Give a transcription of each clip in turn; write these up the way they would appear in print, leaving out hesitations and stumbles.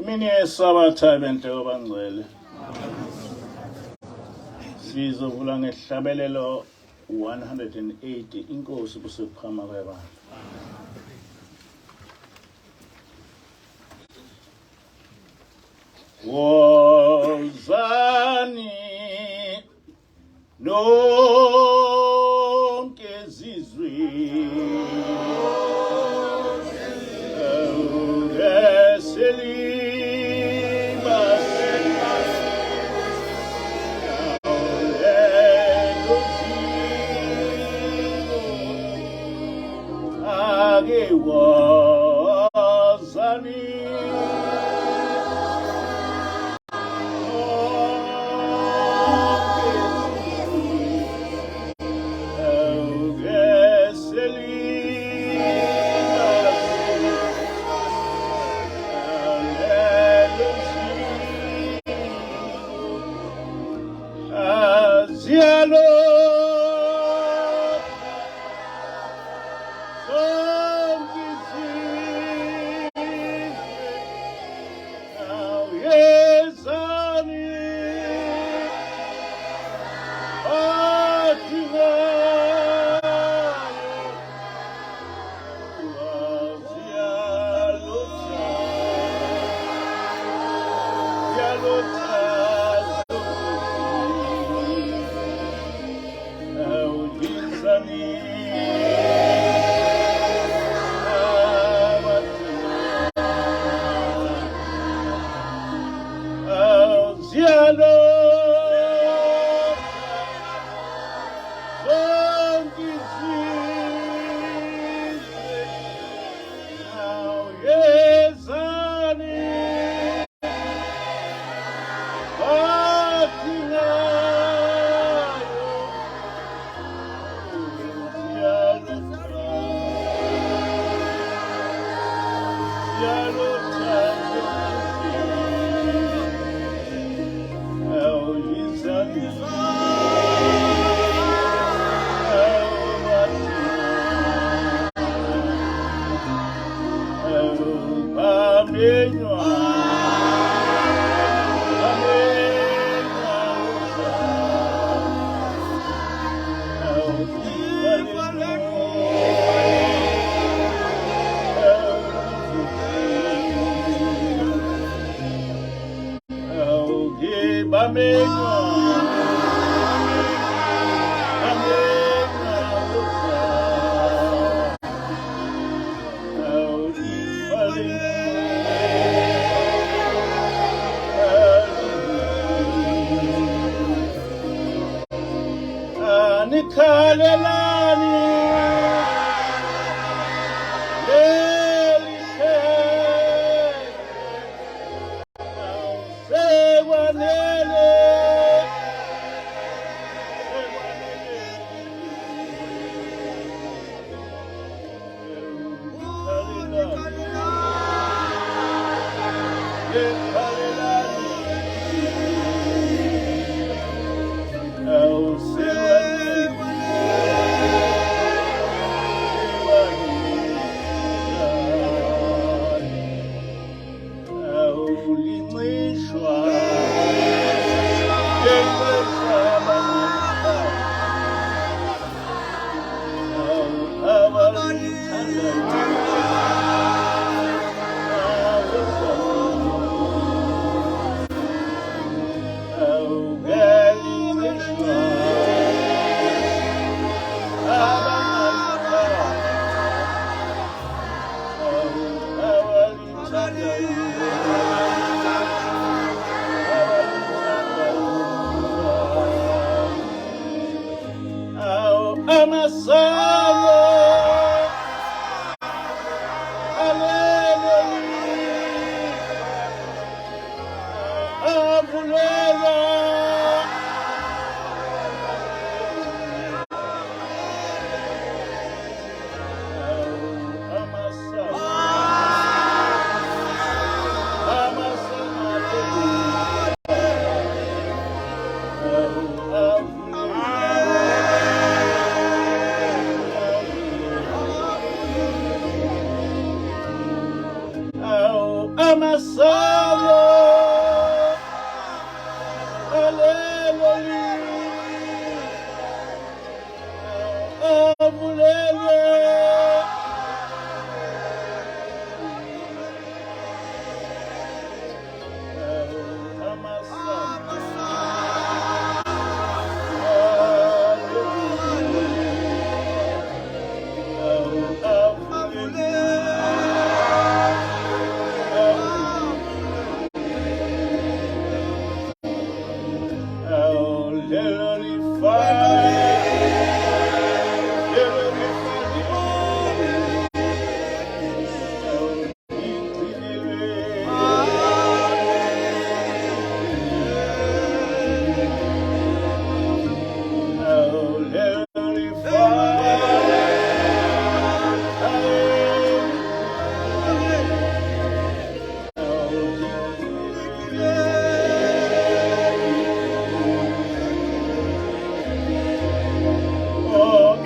Imini yesabatha benhle obangcwele. Sizovula ngehlabelelo 180 inkosi kusekhama kwebandla. Wozani nonke izizwe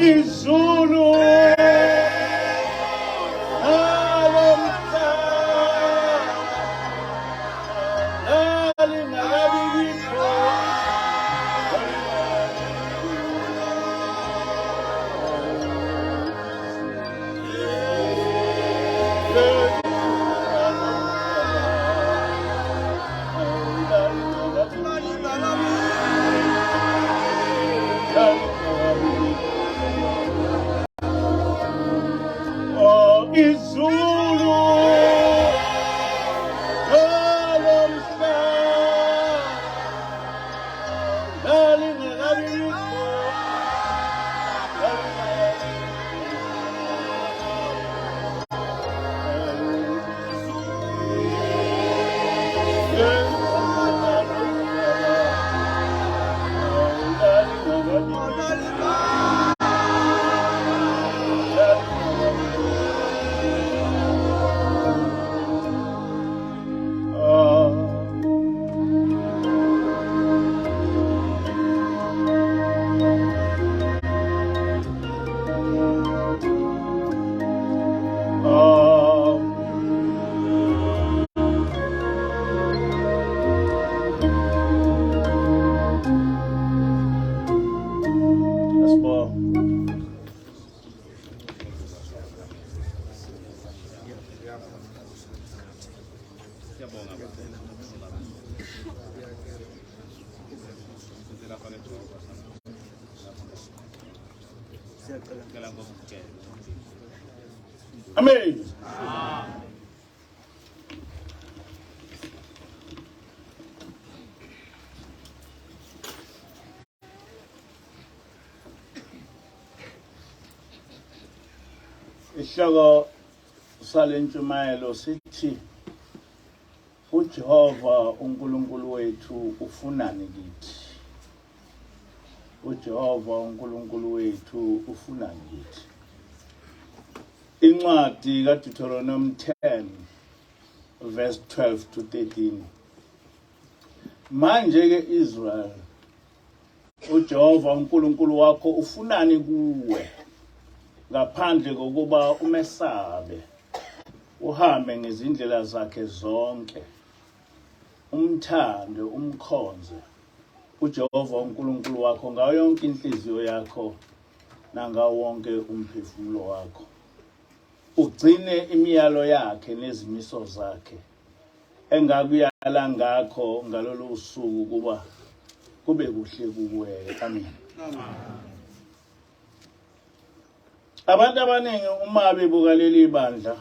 izulu Amen. Isihloko salentshumayelo sithi Ujehova uNkulunkulu wethu ufunani kithi. Ujehova uNkulunkulu wethu ufunani kithi. Incwadi kaDeuteronomy 10 verse 12 to 13. Manje ke Israel, uJehova uNkulunkulu wakho ufunani kuwe ngaphandle kokuba umesabe, uhambe ngezindlela zakhe zonke, umthande, umkhonze uJehova uNkulunkulu wakho ngayo yonke inhliziyo yakho nangawo wonke umphefumulo wakho. Ugcine imiyalo yakhe nezimiso zakhe engakuyala ngakho ngalolu suku kuba kube kuhle kuwe. Amen. Abantu abaningi uma bebuka leli bandla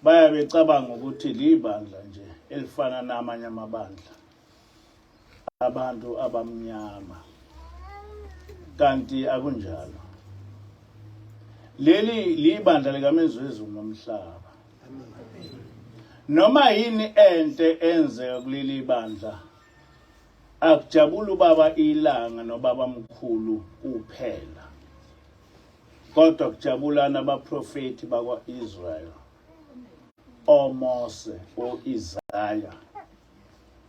baya becabanga ukuthi libandla nje elifana namanye amabandla abantu abamnyama, kanti akunjalo. Leli libandla likaMezwezu nomhlaba. Noma yini ente enzeka kuleli bandla, akujabula ubaba ilanga nobaba mkhulu kuphela, kodwa kujabulana abaprofeti bakwa-Israyeli, oMose, o-Isaya,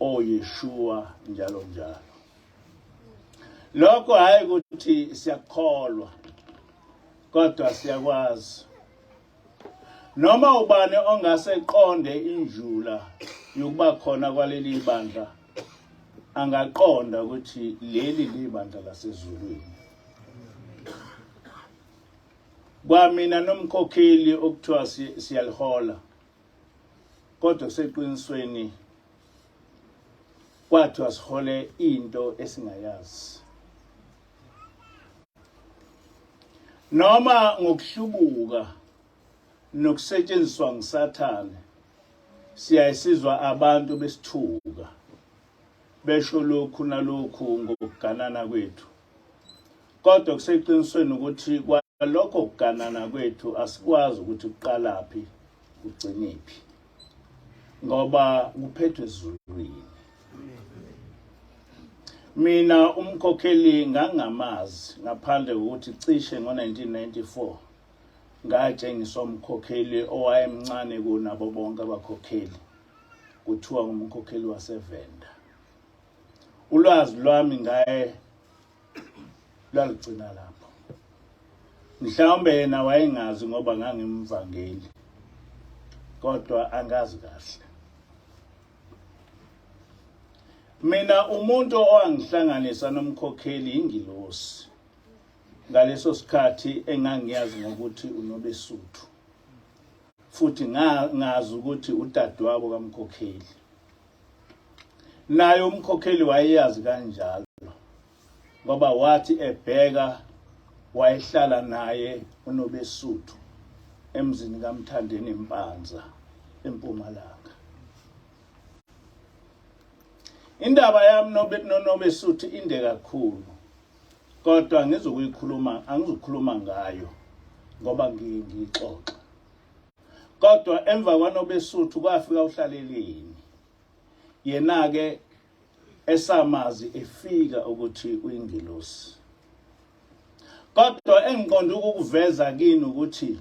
oYeshua, njalo njalo. Lokho hayi ukuthi siyakholwa, kodwa siyakwazi. Noma ubani ongaseqonde injula yokuba khona kwaleli bandla angaqonda ukuthi leli libandla lasezulwini. Kwamina nomkhokheli okuthiwa siyalihola, kodwa kuseqinisweni kwathiwa sihole into esingayazi. Noma ngokuhlubuka nokusetshenziswa nguSathane siyayisizwa abantu besithuka besho lokhu nalokhu ngokuganana kwethu, kodwa kuseqinisweni ukuthi kwalokho kuganana kwethu asikwazi ukuthi kuqalaphi kugcinephi, ngoba kuphethwe ezulwini. Mina umkhokheli ngangamazi ngaphandle kokuthi cishe ngo-1994 ngatshengiswa umkhokheli owayemncane kunabo bonke abakhokheli, kuthiwa ngumkhokheli waseVenda. Ulwazi lwami ngaye lwaligcina lapho. Mhlawumbe yena wayengazi ngoba ngangimvangeli, kodwa angazi kahle. Mina umuntu owangihlanganisa nomkhokheli ingilosi. Ngaleso sikhathi engangiyazi ngokuthi uNobesuthu. Futhi ngazi ukuthi udadewabo kaMkhokheli. Naye umkhokheli wayeyazi kanjalo. Ngoba wathi ebheka wayehlala naye uNobesuthu emzini kaMthandeni eMpanza eMpumalanga. Indaba yami noNobesuthu inde kakhulu. Kodwa angizokhuluma ngayo ngoba ngixoxa. Kodwa emva kwaNobesuthu kwafika uHlaleleni. Yena ke esamazi efika ukuthi uyingilosi. Kodwa engiqonda ukuveza kini ukuthi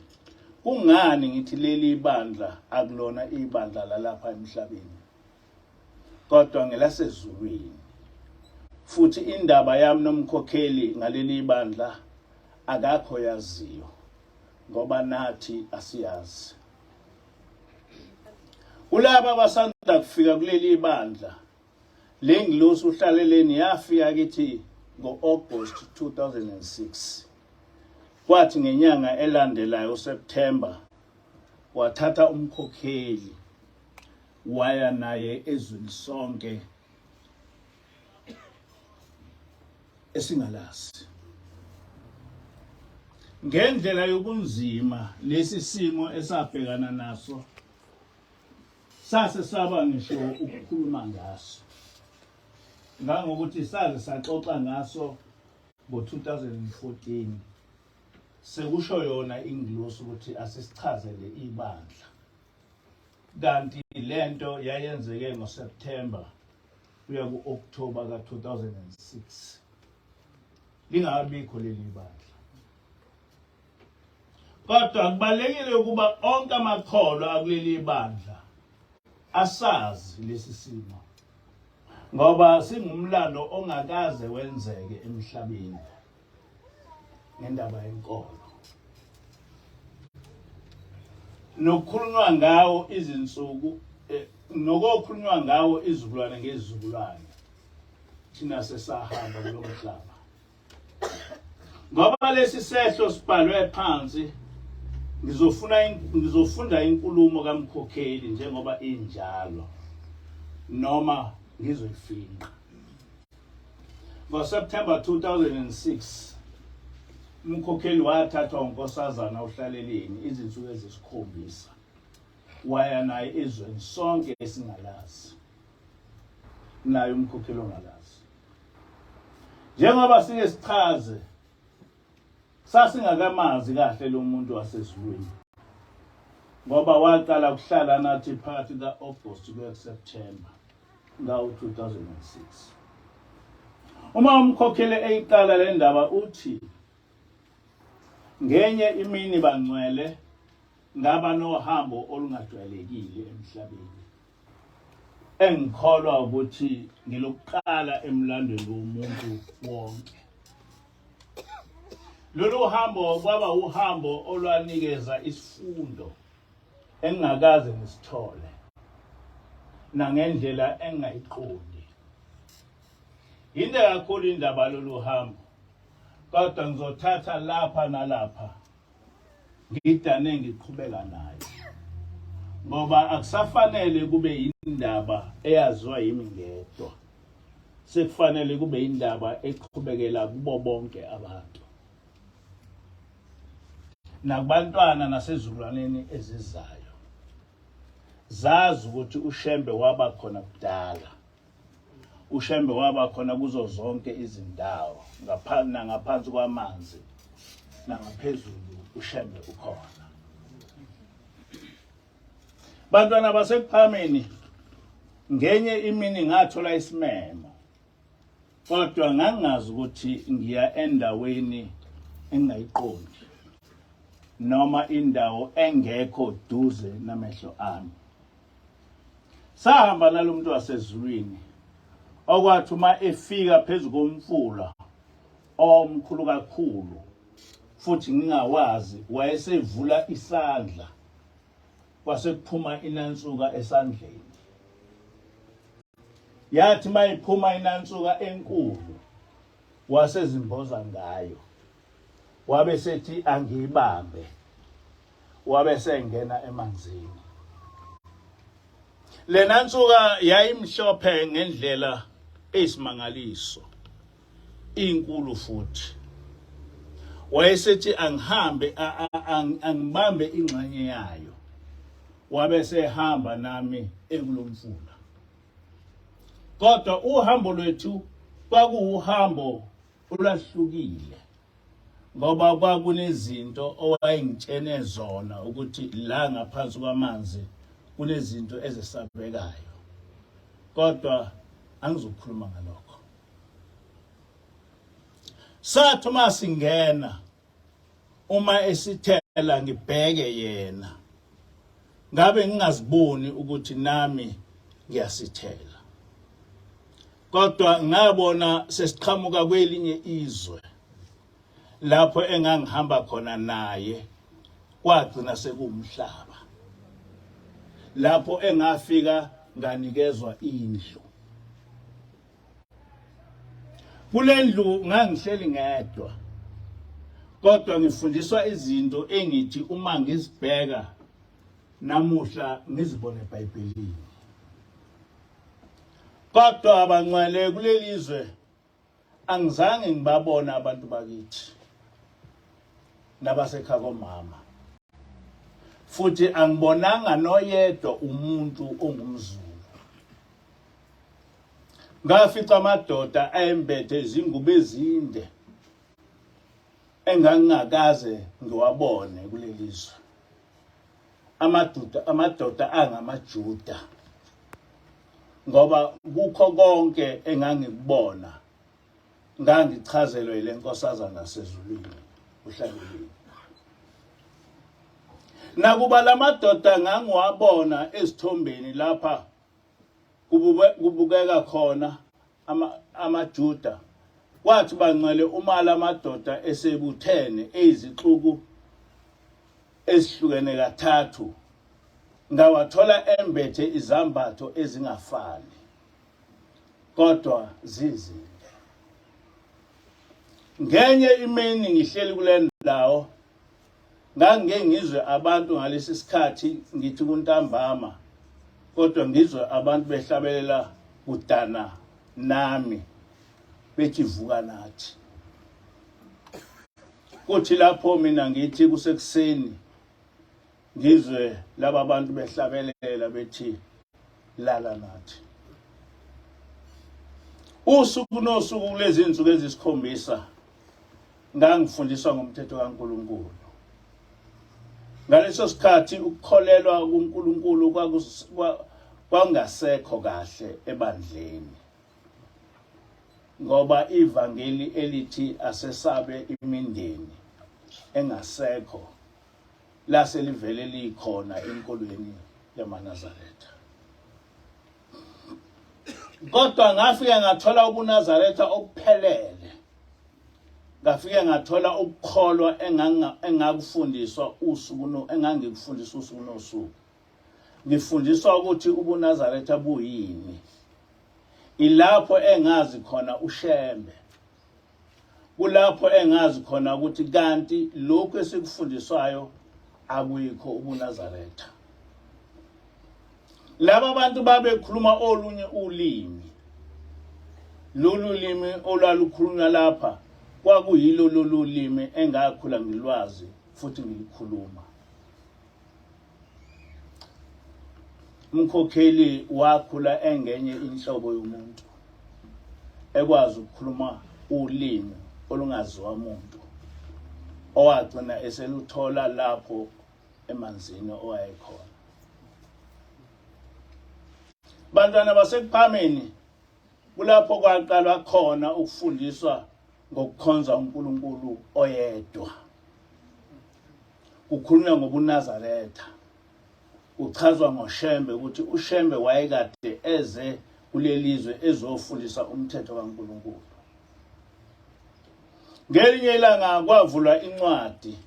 kungani ngithi leli bandla akulona ibandla lalapha emhlabeni. Kodwa ngelasezulwini. Futhi indaba yami nomkhokheli ngaleli bandla akakho yaziyo ngoba nathi asiyazi. Kulaba abasanda kufika kuleli bandla, le ngilosi uHlaleleni yafika kithi ngo-August 2006. Kwathi ngenyanga elandelayo uSeptember wathatha umkhokheli waya naye ezweni sonke esingalazi. Ngendlela yobunzima lesi simo esabhekana naso sase saba ngisho ukukhuluma ngaso. Ngokuthi saze saxoxa ngaso ngo-2014 sekusho yona ingilosi ukuthi asisichazele ibandla. Kanti lento yayenzeke ngoSeptember kuya ku-October ka-2006. Lingabikho leli bandla. Kodwa kubalekile ukuba onke amakholwa akuleli bandla asazi lesi simo. Ngoba singumlando ongakaze wenzeke emhlabeni ngendaba yenkolo. Nokukhulunywa ngawo izinsuku nokukhulunywa ngawo izizukulwane ngezizukulwane. Thina sesahamba kulo mhlaba. Ngoba lesi sehlo sibhalwe phansi ngizofunda inkulumo kaMkhokheli njengoba injalo noma ngizoyifinqa. NgoSeptember 2006 umkhokheli wathathwa unkosazana uHlaleleni izinsuku ezisikhombisa. Waya naye ezweni sonke esingalazi. Naye umkhokheli ongalazi. Njengoba sike sichaze sasingakamazi kahle lo muntu wasezulwini. Ngoba waqala ukuhlala nathi phakathi ka-August kuya kuSeptember ngawo-2006. Uma umkhokheli eyiqala le ndaba uthi ngenye imini bangcwele ngaba nohambo olungajwayelekile emhlabeni. Engikholwa ukuthi ngilokuqala emlandweni womuntu wonke. Lolu hambo kwaba uhambo olwanikeza isifundo engingakaze ngisithole nangendlela engayiqondi. Yinde kakhulu indaba lolu hambo. Kodwa ngizothatha lapha nalapha ngidane ngiqhubeka nayo. Ngoba akusafanele kube indaba eyaziwa yimi ngedwa. Sekufanele kube indaba eqhubekela kubo bonke abantu. Nakubantwana nasezizukulwaneni ezizayo. Zazi ukuthi uShembe waba khona kudala. uShembe waba khona kuzo zonke izindawo, ngaphansi kwamanzi nangaphezulu uShembe ukhona. Bantwana basekuphameni ngenye imini ngathola isimemo, kodwa ngangazi ukuthi ngiya endaweni engayiqondi noma indawo engekho duze namehlo ami. Sahamba nalomuntu wasezulwini okwathi uma efika phezulu komfula omkhulu kakhulu futhi ngingawazi wayesevula isandla kwase kuphuma inansuka esandleni. Yathi mayiphuma inansuka enkulu wasezimboza ngayo. Wabe sethi angiyibambe. Wabe sengena emanzini. Le nansuka yayimhlophe ngendlela eyisimangaliso. Inkulu futhi. Wayesethi angihambe angibambe ingxenye yayo. Wabe sehamba nami ekulomfula. Kodwa uhambo lwethu kwakuuhambo olwahlukile. Ngoba kwakunezinto owayengitshene zona ukuthi la ngaphansi kwamanzi kunezinto ezesabekayo. Kodwa angizokhuluma ngalokho. Sathi masingena uma esithela ngibheke yena. Ngabe ngingaziboni ukuthi nami ngiyasithela. Kodwa ngabona sesiqhamuka kwelinye izwe. Lapho engangihamba khona naye kwagcina sekumhlaba. Lapho engafika nganikezwa indlu. Kule ndlu ngangihleli ngedwa. Kodwa ngifundiswa izinto engithi uma ngizibheka namuhla ngizibone eBhayibhelini. Kodwa abangcwele kulelizwe angizange ngibabona abantu bakithi nabasekhaya komama. Futhi angibonanga noyedwa umuntu ongumZulu. Ngafica amadoda ayembethe izingubo ezinde engangingakaze ngiwabone kulelizwe. Amadoda angamaJuda. Ngoba kukho konke engangikubona ngangichazelwe ile nkosazana nasezulwini uhlangulile. Nakuba lamadoda ngangiwabona ezithombeni lapha kubukeka khona amaJuda. Kwathi bangcwele uma lamadoda esebuthene ezixuku esihlukene kathathu ngawathola embethe izambatho ezingafani kodwa zizinde. Ngenye imini ngihleli kule ndawo ngangeke ngizwe abantu ngalesi sikhathi ngithi kuntambama kodwa ngizwe abantu behlabelela kudana nami bethi vuka nathi. Kuthi lapho mina ngithi kusekuseni ngizwe laba bantu behlabelela bethi lala nathi. Usuku nosuku kulezi insuku ezisikhombisa ngangifundiswa ngomthetho kaNkulunkulu. Ngaleso sikhathi ukukholelwa kuNkulunkulu kwangasekho kahle ebandleni. Ngoba ivangeli elithi asesabe imindeni engasekho lase livele likhona enkolweni yamaNazaretha. Kodwa ngafika ngathola ubuNazaretha okuphelele. Ngafika ngathola ukukholwa engakufundiswa engangikufundiswa usuku nosuku. Ngifundiswa ukuthi ubuNazaretha buyini. Ilapho engazi khona ushembe. Kulapho engazi khona ukuthi kanti lokho esikufundiswayo akuyikho ubuNazaretha. Laba bantu babekhuluma olunye ulimi. Lolu limi olwalukhulunywa lapha kwakuyilo lolu limi engakhula ngilwazi futhi ngilikhuluma. Umkhokheli wakhula engenye inhlobo yomuntu ekwazi ukukhuluma ulimi olungaziwa umuntu owagcina eseluthola lapho emanzini owayekhona. Bantwana basekuphameni kulapho kwaqalwa khona ukufundiswa ngokukhonza uNkulunkulu oyedwa. Kukhulunywa ngobuNazaretha. Uchazwa ngoshembe ukuthi ushembe wayekade eze kulelizwe ezofundisa umthetho kaNkulunkulu. Ngelinye ilanga kwavulwa incwadi.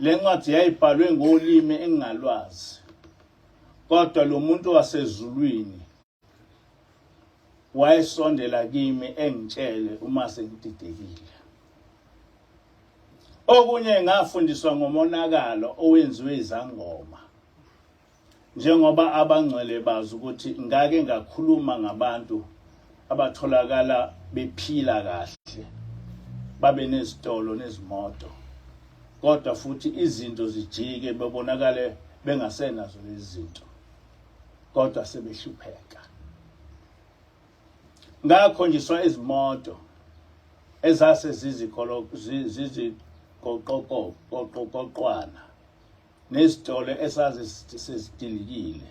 Le ncwadi yayibhalwe ngolimi engingalwazi. Kodwa lo muntu wasezulwini wayesondela kimi engitshele uma sengididekile. Okunye ngafundiswa ngomonakalo owenziwe izangoma. Njengoba abangcwele bazi ukuthi ngake ngakhuluma ngabantu abatholakala bephila kahle, babe nezitolo nezimoto, kodwa futhi izinto zijike bebonakale bengasenazo lezi zinto, kodwa sebehlupheka. Ngakhonjiswa izimoto ezase zizigoqoqoqwana nezitolo esazi sesidilikile.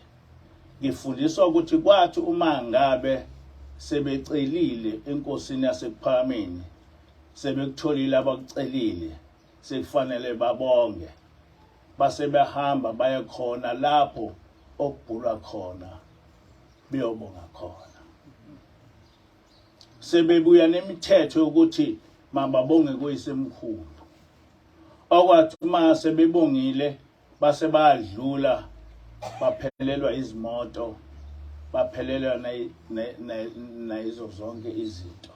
Ngifundiswa ukuthi kwathi uma ngabe sebecelile enkosini yasekuphakameni, sebekutholile abakucelile, sekufanele babonge, base behamba baye khona lapho okubhulwa khona beyobonga khona. Sebebuya nemithetho ukuthi mababonge kuyisemkhulu. Okwathi uma sebebongile base bayadlula, baphelelwa izimoto, baphelelwa nayizo zonke izinto.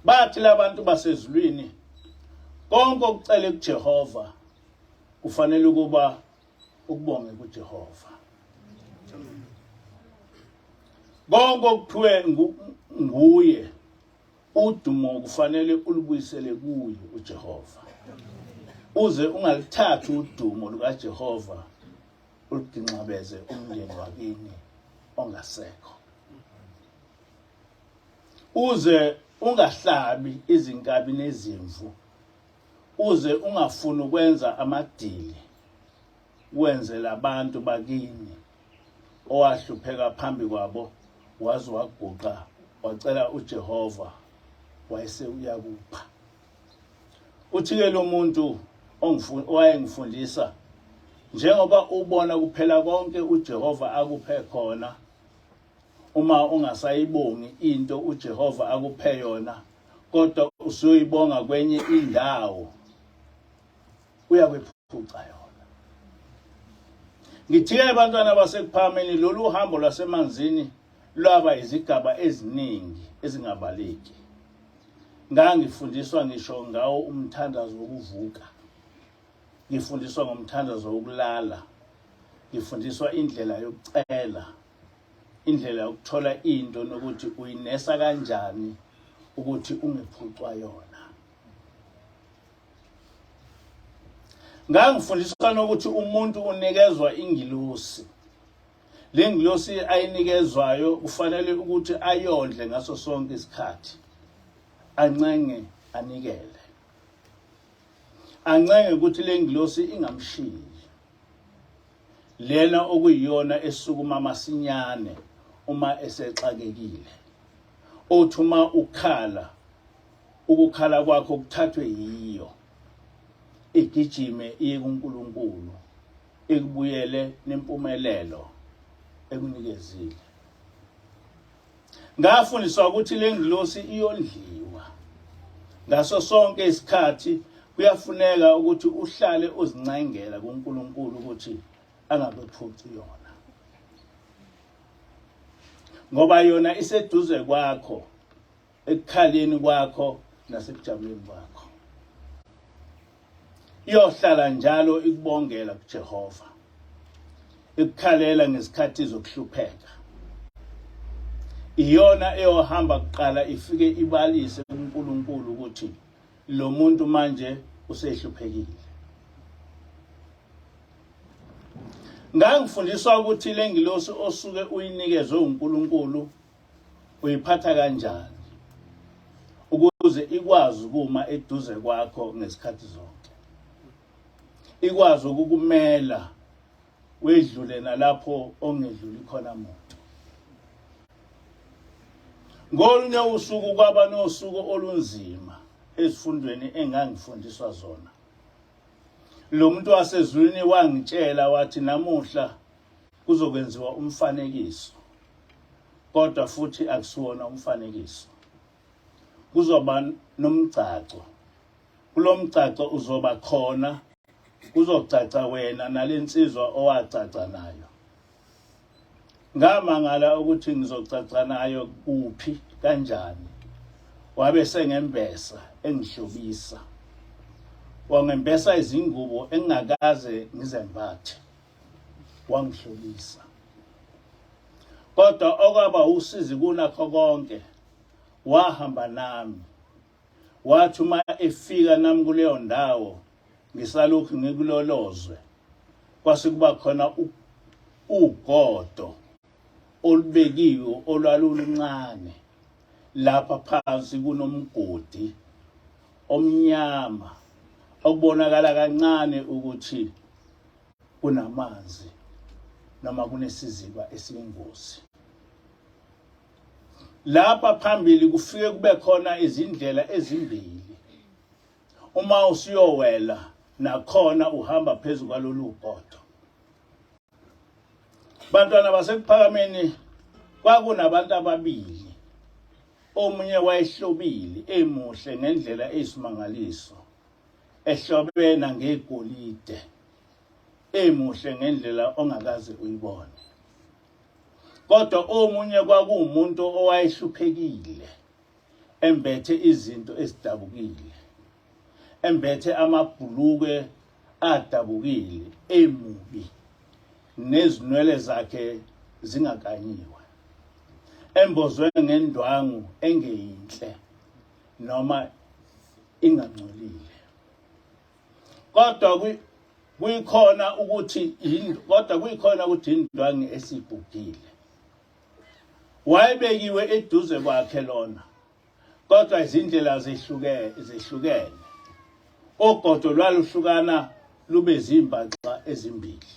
Bathi labantu basezulwini konke okucela kuJehova kufanele ukuba ukubonge kuJehova. Konke okuphiwe nguye udumo kufanele ulubuyisele kuye uJehova. Uze ungalithathi udumo lukaJehova uludinxabeze umndeni wakini ongasekho. Uze ungahlabi izinkabi nezimvu. Uze ungafuni ukwenza amadili wenze labantu bakini owahlupheka phambi kwabo waze waguqa wacela uJehova wayese uyakupha. Uthi-ke lo muntu owayengifundisa, njengoba ubona kuphela konke uJehova akuphe khona, uma ungasayibongi into uJehova akuphe yona kodwa usuyoyibonga kwenye indawo, uyakwephuca yona. Ngithi-ke bantwana basekuphakameni, lolu hambo lwasemanzini lwaba izigaba eziningi ezingabaleki. Ngangifundiswa ngisho ngawo umthandazo wokuvuka, ngifundiswa ngomthandazo wokulala, ngifundiswa indlela yokucela, indlela yokuthola into nokuthi uyinesa kanjani ukuthi ungephucwa yona. Ngangifundiswa nokuthi umuntu unikezwa ingilosi. Le ngilosi ayinikezwayo kufanele ukuthi ayondle ngaso sonke isikhathi, ancenge anikele. Ancenge ukuthi le ngilosi ingamshiyi, lena okuyiyona esukuma masinyane uma esexakekile. Othi uma ukhala, ukukhala kwakho kuthathwe yiyo, igijime iye kuNkulunkulu, ikubuyele nempumelelo ekunikezile. Ngafundiswa ukuthi le ngilosi iyondliwa. Ngaso sonke isikhathi kuyafuneka ukuthi uhlale uzincengela kuNkulunkulu ukuthi angabephuci yona, ngoba yona iseduze kwakho, ekukhaleni kwakho nasekujabuleni kwakho. Iyohlala njalo ikubongela kuJehova, ikukhalela ngesikhathi zokuhlupheka. Iyona eyohamba kuqala ifike ibalise kuNkulunkulu ukuthi lo muntu manje usehluphekile. Ngangifundiswa ukuthi le ngilosi osuke uyinikezwe uNkulunkulu uyiphatha kanjani ukuze ikwazi ukuma eduze kwakho ngesikhathi zonke, ikwazi ukukumela wedlule nalapho ongedluli khona muntu. Ngolunye usuku kwaba nosuku olunzima ezifundweni engangifundiswa zona. Lo muntu wasezulwini wangitshela wathi namuhla kuzokwenziwa umfanekiso, kodwa futhi akusiwona umfanekiso. kuzoba nomgcaco. Kulo mgcaco uzoba khona kuzocaca wena nalensizwa owacaca nayo. Ngamangala ukuthi ngizocaca nayo kuphi kanjani. Wabe sengembesa engihlobisa. Wangembesa izingubo engakaze ngizembathe. Wangihlobisa. Kodwa okwaba usizi kunakho konke wahamba nami. Wathi uma efika nami kuleyo ndawo ngisalokhu ngikulolozwe kwase kuba khona ugodo olubekiwe olwaluluncane lapha phansi kunomgodi omnyama okubonakala kancane ukuthi kunamanzi noma kunesiziba esiyingozi. Lapha phambili kufike kube khona izindlela ezimbili. Uma usiyowela nakhona uhamba phezulu kwalolu godo. Bantwana basekuphakameni kwakunabantu ababili. Omunye wayehlobile emuhle ngendlela eyisimangaliso. Ehlobena ngegolide. Emuhle ngendlela ongakaze uyibone. Kodwa omunye kwakuumuntu owayehluphekile. Embethe izinto ezidabukile. Embethe amabhuluke adabukile emubi. Nezinwele zakhe zingakanyiwe. Embozwe ngendwangu engeyinhle noma ingangcolile. Kodwa kuyikhona ukuthi indwangu esibhukile. Wayebekiwe eduze kwakhe lona. Kodwa izindlela zehlukene. Ugodo lwaluhlukana lube zimbaxa ezimbili.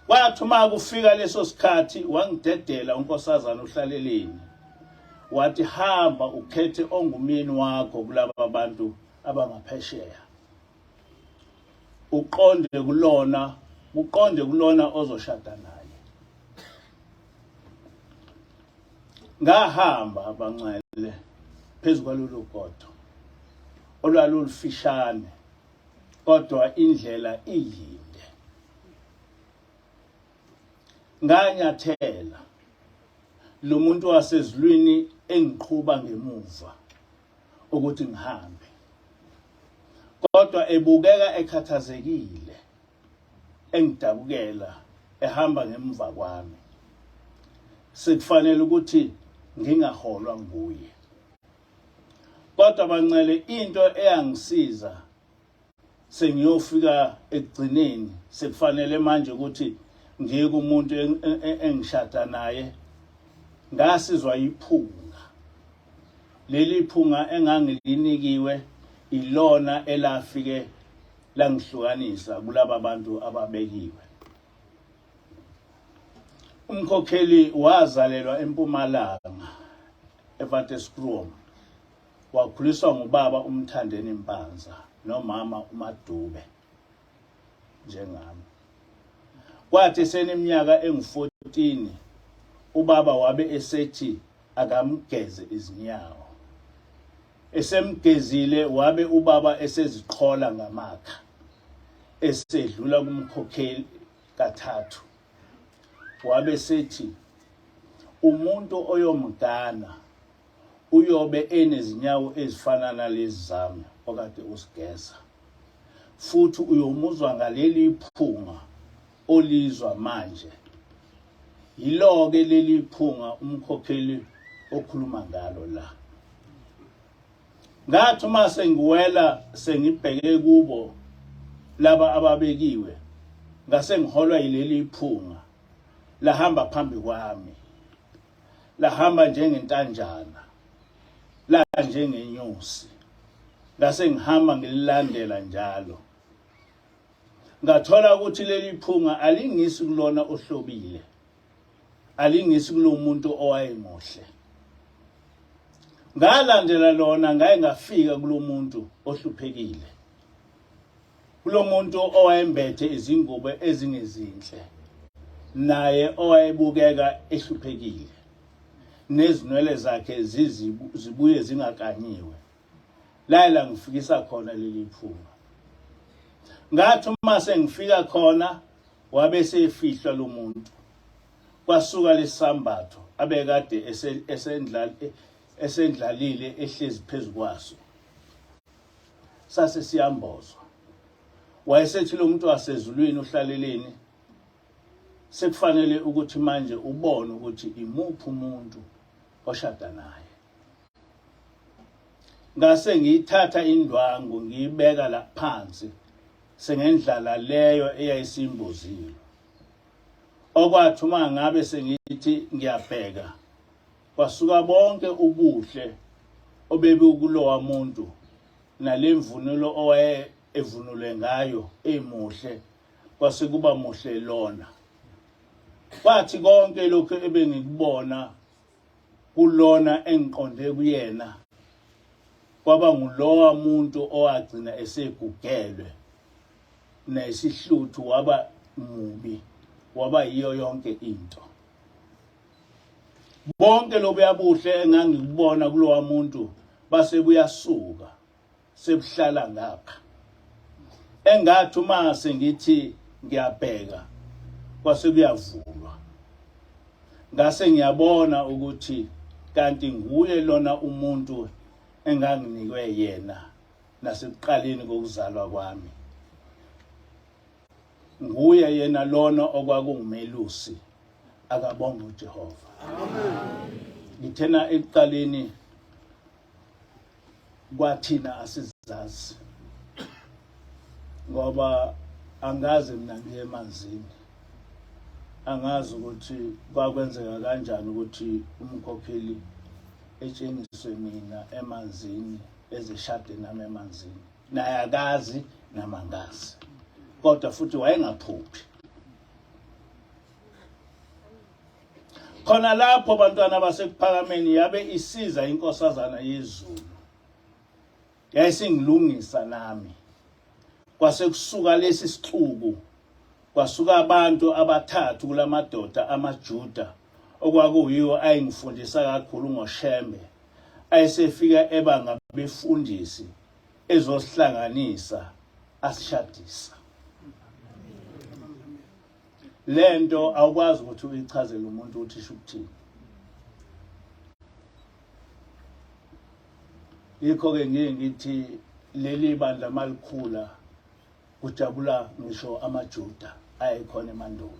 Wathuma kufika leso sikhathi wangidedela unkosazana uhlaleleni. Wathi hamba ukhethe ongumyeni wakho kulaba abantu abangaphesheya. Uqonde kulona ozoshada naye. Ngahamba abancele phezulu kwalolu godo. Olwalufishane kodwa indlela iyinde. Nganyathela lo muntu wasezulwini engiqhuba ngemuva ukuthi ngihambe. Kodwa ebukeka ekhathazekile engidabukela ehamba ngemuva kwami. Sekufanele ukuthi ngingaholwa nguye. Kodwa bancele into eyangisiza sengiyofika ekugcineni sekufanele manje ukuthi ngiye kumuntu engishada naye. Ngasizwa iphunga. Leli phunga engangilinikiwe ilona elafike langihlukanisa kulaba bantu ababekiwe. Umkhokheli wazalelwa eMpumalanga eVaterscroom. Wakhuliswa ngubaba uMthandeni Mpanza nomama uMadube njengami. Kwathi seneminyaka engu-14 ubaba wabe esethi akamgeze izinyawo. Esemgezile wabe ubaba eseziqhola ngamakha. Esedlula kumkhokheli kathathu. Wabe sethi umuntu oyomgana uyobe enezinyawo ezifana nalezi zami okade usigeza. Futhi uyomuzwa ngaleli phunga olizwa manje. Yilo-ke leli phunga umkhokheli okhuluma ngalo la. Ngathi uma sengiwela sengibheke kubo laba ababekiwe ngase ngiholwa yileli phunga. Lahamba phambi kwami. Lahamba njengentanjana. La njengenyosi. Ngase ngihamba ngililandela njalo. Ngathola ukuthi leli phunga alingisi kulona ohlobile. Alingisi kulo muntu owayemuhle. Ngalandela lona ngaye ngafika kulo muntu ohluphekile. Kulo muntu owayembethe izingubo ezingezinhle. Naye owayebukeka ehluphekile. nezinwele zakhe zibuye zingakanyiwe. La ngifikisa khona leli phunga. Ngathi uma sengifika khona wabe sefihlwa lo muntu. Kwasuka lesambatho abekade esendlalile ehlezi phezukwaso. Sase siyambozwa. Wayesethi lo muntu wasezulwini uhlaleleni sekufanele ukuthi manje ubone ukuthi imuphi umuntu oshada naye. Ngase ngiyithatha indwangu ngiyibeka la phansi sengendlala leyo eyayisimbozile. Okwathi uma ngabe sengithi ngiyabheka kwasuka bonke ubuhle obebi ukulowa muntu nalemvunulo owaye evunule ngayo emuhle kwase kuba muhle lona. Kwathi konke lokho ebengikubona kulona engiqonde kuyena kwaba ngulowa muntu owagcina esegugelwe nesihluthi waba mubi waba yiyo yonke into. Bonke lobuyabuhle engangikubona kulowa muntu base buyasuka sebuhlala ngapha. Engathi uma sengithi ngiyabheka kwase kuyavulwa. Ngase ngiyabona ukuthi kanti nguye lona umuntu enganginikwe yena nasekuqaleni kokuzalwa kwami. Nguye yena lona okwakungumelusi akabonga uJehova. Amen. Ngithena ekuqaleni kwathina asizazi ngoba angazi mina ngiye emanzini. Angazi ukuthi kwakwenzeka kanjani ukuthi umkhokheli etshengiswe mina emanzini ezeshade nami emanzini. Naye akazi namangazi. Kodwa futhi wayengaphuphi. Khona lapho bantwana basekuphakameni yabe isiza inkosazana yezulu. Yayisingilungisa nami. Kwase kusuka lesi sixuku kwasuka abantu abathathu kulamadoda amaJuda okwakuyiwo ayengifundisa kakhulu ngoShembe. Ayesefika ebanga befundisi ezosihlanganisa asishadisa. Lento awukwazi ukuthi uyichazele umuntu ukuthi isho ukuthini. Yikho ke ngithi leli bandla malikhula kujabula ngisho amaJuda ayikhona emandulo.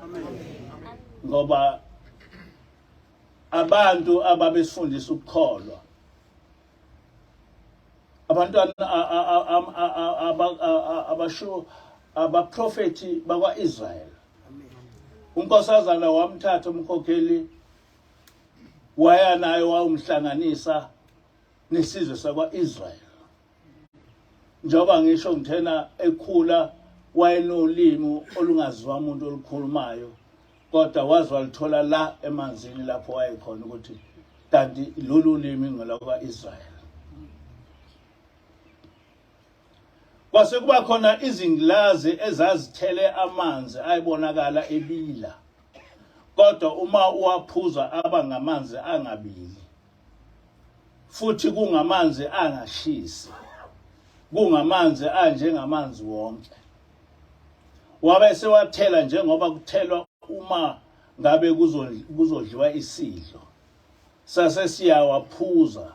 Amen. Ngoba abantu ababesifundisa ukukholwa abantwana abasho abaprofeti bakwaIsrael. Unkosazana wamthatha umkhokheli waya naye wawumhlanganisa nesizwe sakwaIsrael. Njoba ngisho ngithena ekhula wayenolimi olungaziwa umuntu olukhulumayo kodwa wazi walithola la emanzini lapho wayekhona ukuthi kanti lolu limi ngolakwaIsrael. Kwase kuba khona izingilazi ezazithele amanzi ayibonakala ebila. Kodwa uma uwaphuza aba ngamanzi angabili. Futhi kungamanzi angashisi. Kungamanzi anjengamanzi wonke. Wabe sewathela njengoba kuthelwa uma ngabe kuzodliwa isidlo. Sase siyawaphuza,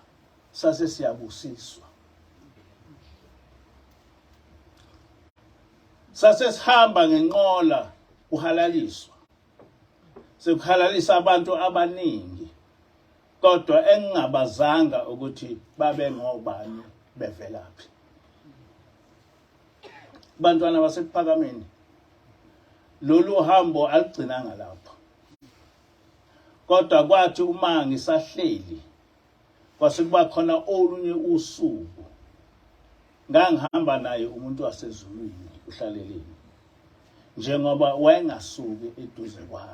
sase siyabusiswa. Sase sihamba ngenqola uhalaliswa. Sekuhalalisa abantu abaningi. Kodwa engingabazanga ukuthi babe ngobani bevelaphi. Bantwana basekuphakameni. Lolu hambo aligcinanga lapho. Kodwa kwathi uma ngisahleli kwase kuba khona olunye usuku ngangihamba naye umuntu wasezulwini uhlaleleni njengoba wayengasuki eduze kwami.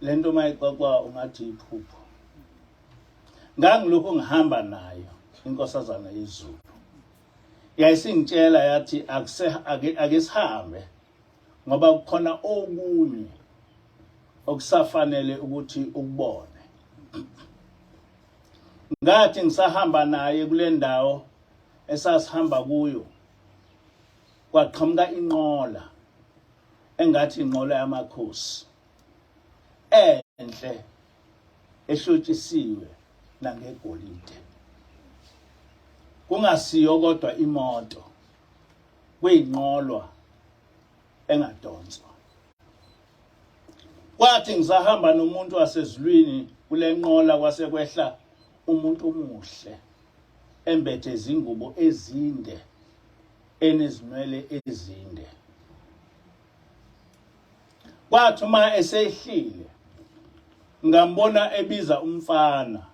Lento mayixoxa ungathi iphupho. Ngangilokho ngihamba nayo inkosazana yezulu. Yayisingitshela yathi ake sihambe ngoba kukhona okunye okusafanele ukuthi ukubone. Ngathi ngisahamba naye kule ndawo esasihamba kuyo, kwaqhamuka inqola engathi inqola yamakhosi enhle ehlotshisiwe nangegolide. Kungasiyo kodwa imoto, kuyinqolwa engadonswa. Kwathi ngisahamba nomuntu wasezulwini kule nqola kwase kwehla umuntu omuhle embethe izingubo ezinde enezinwele ezinde. Kwathi uma esehlile ngambona ebiza umfana.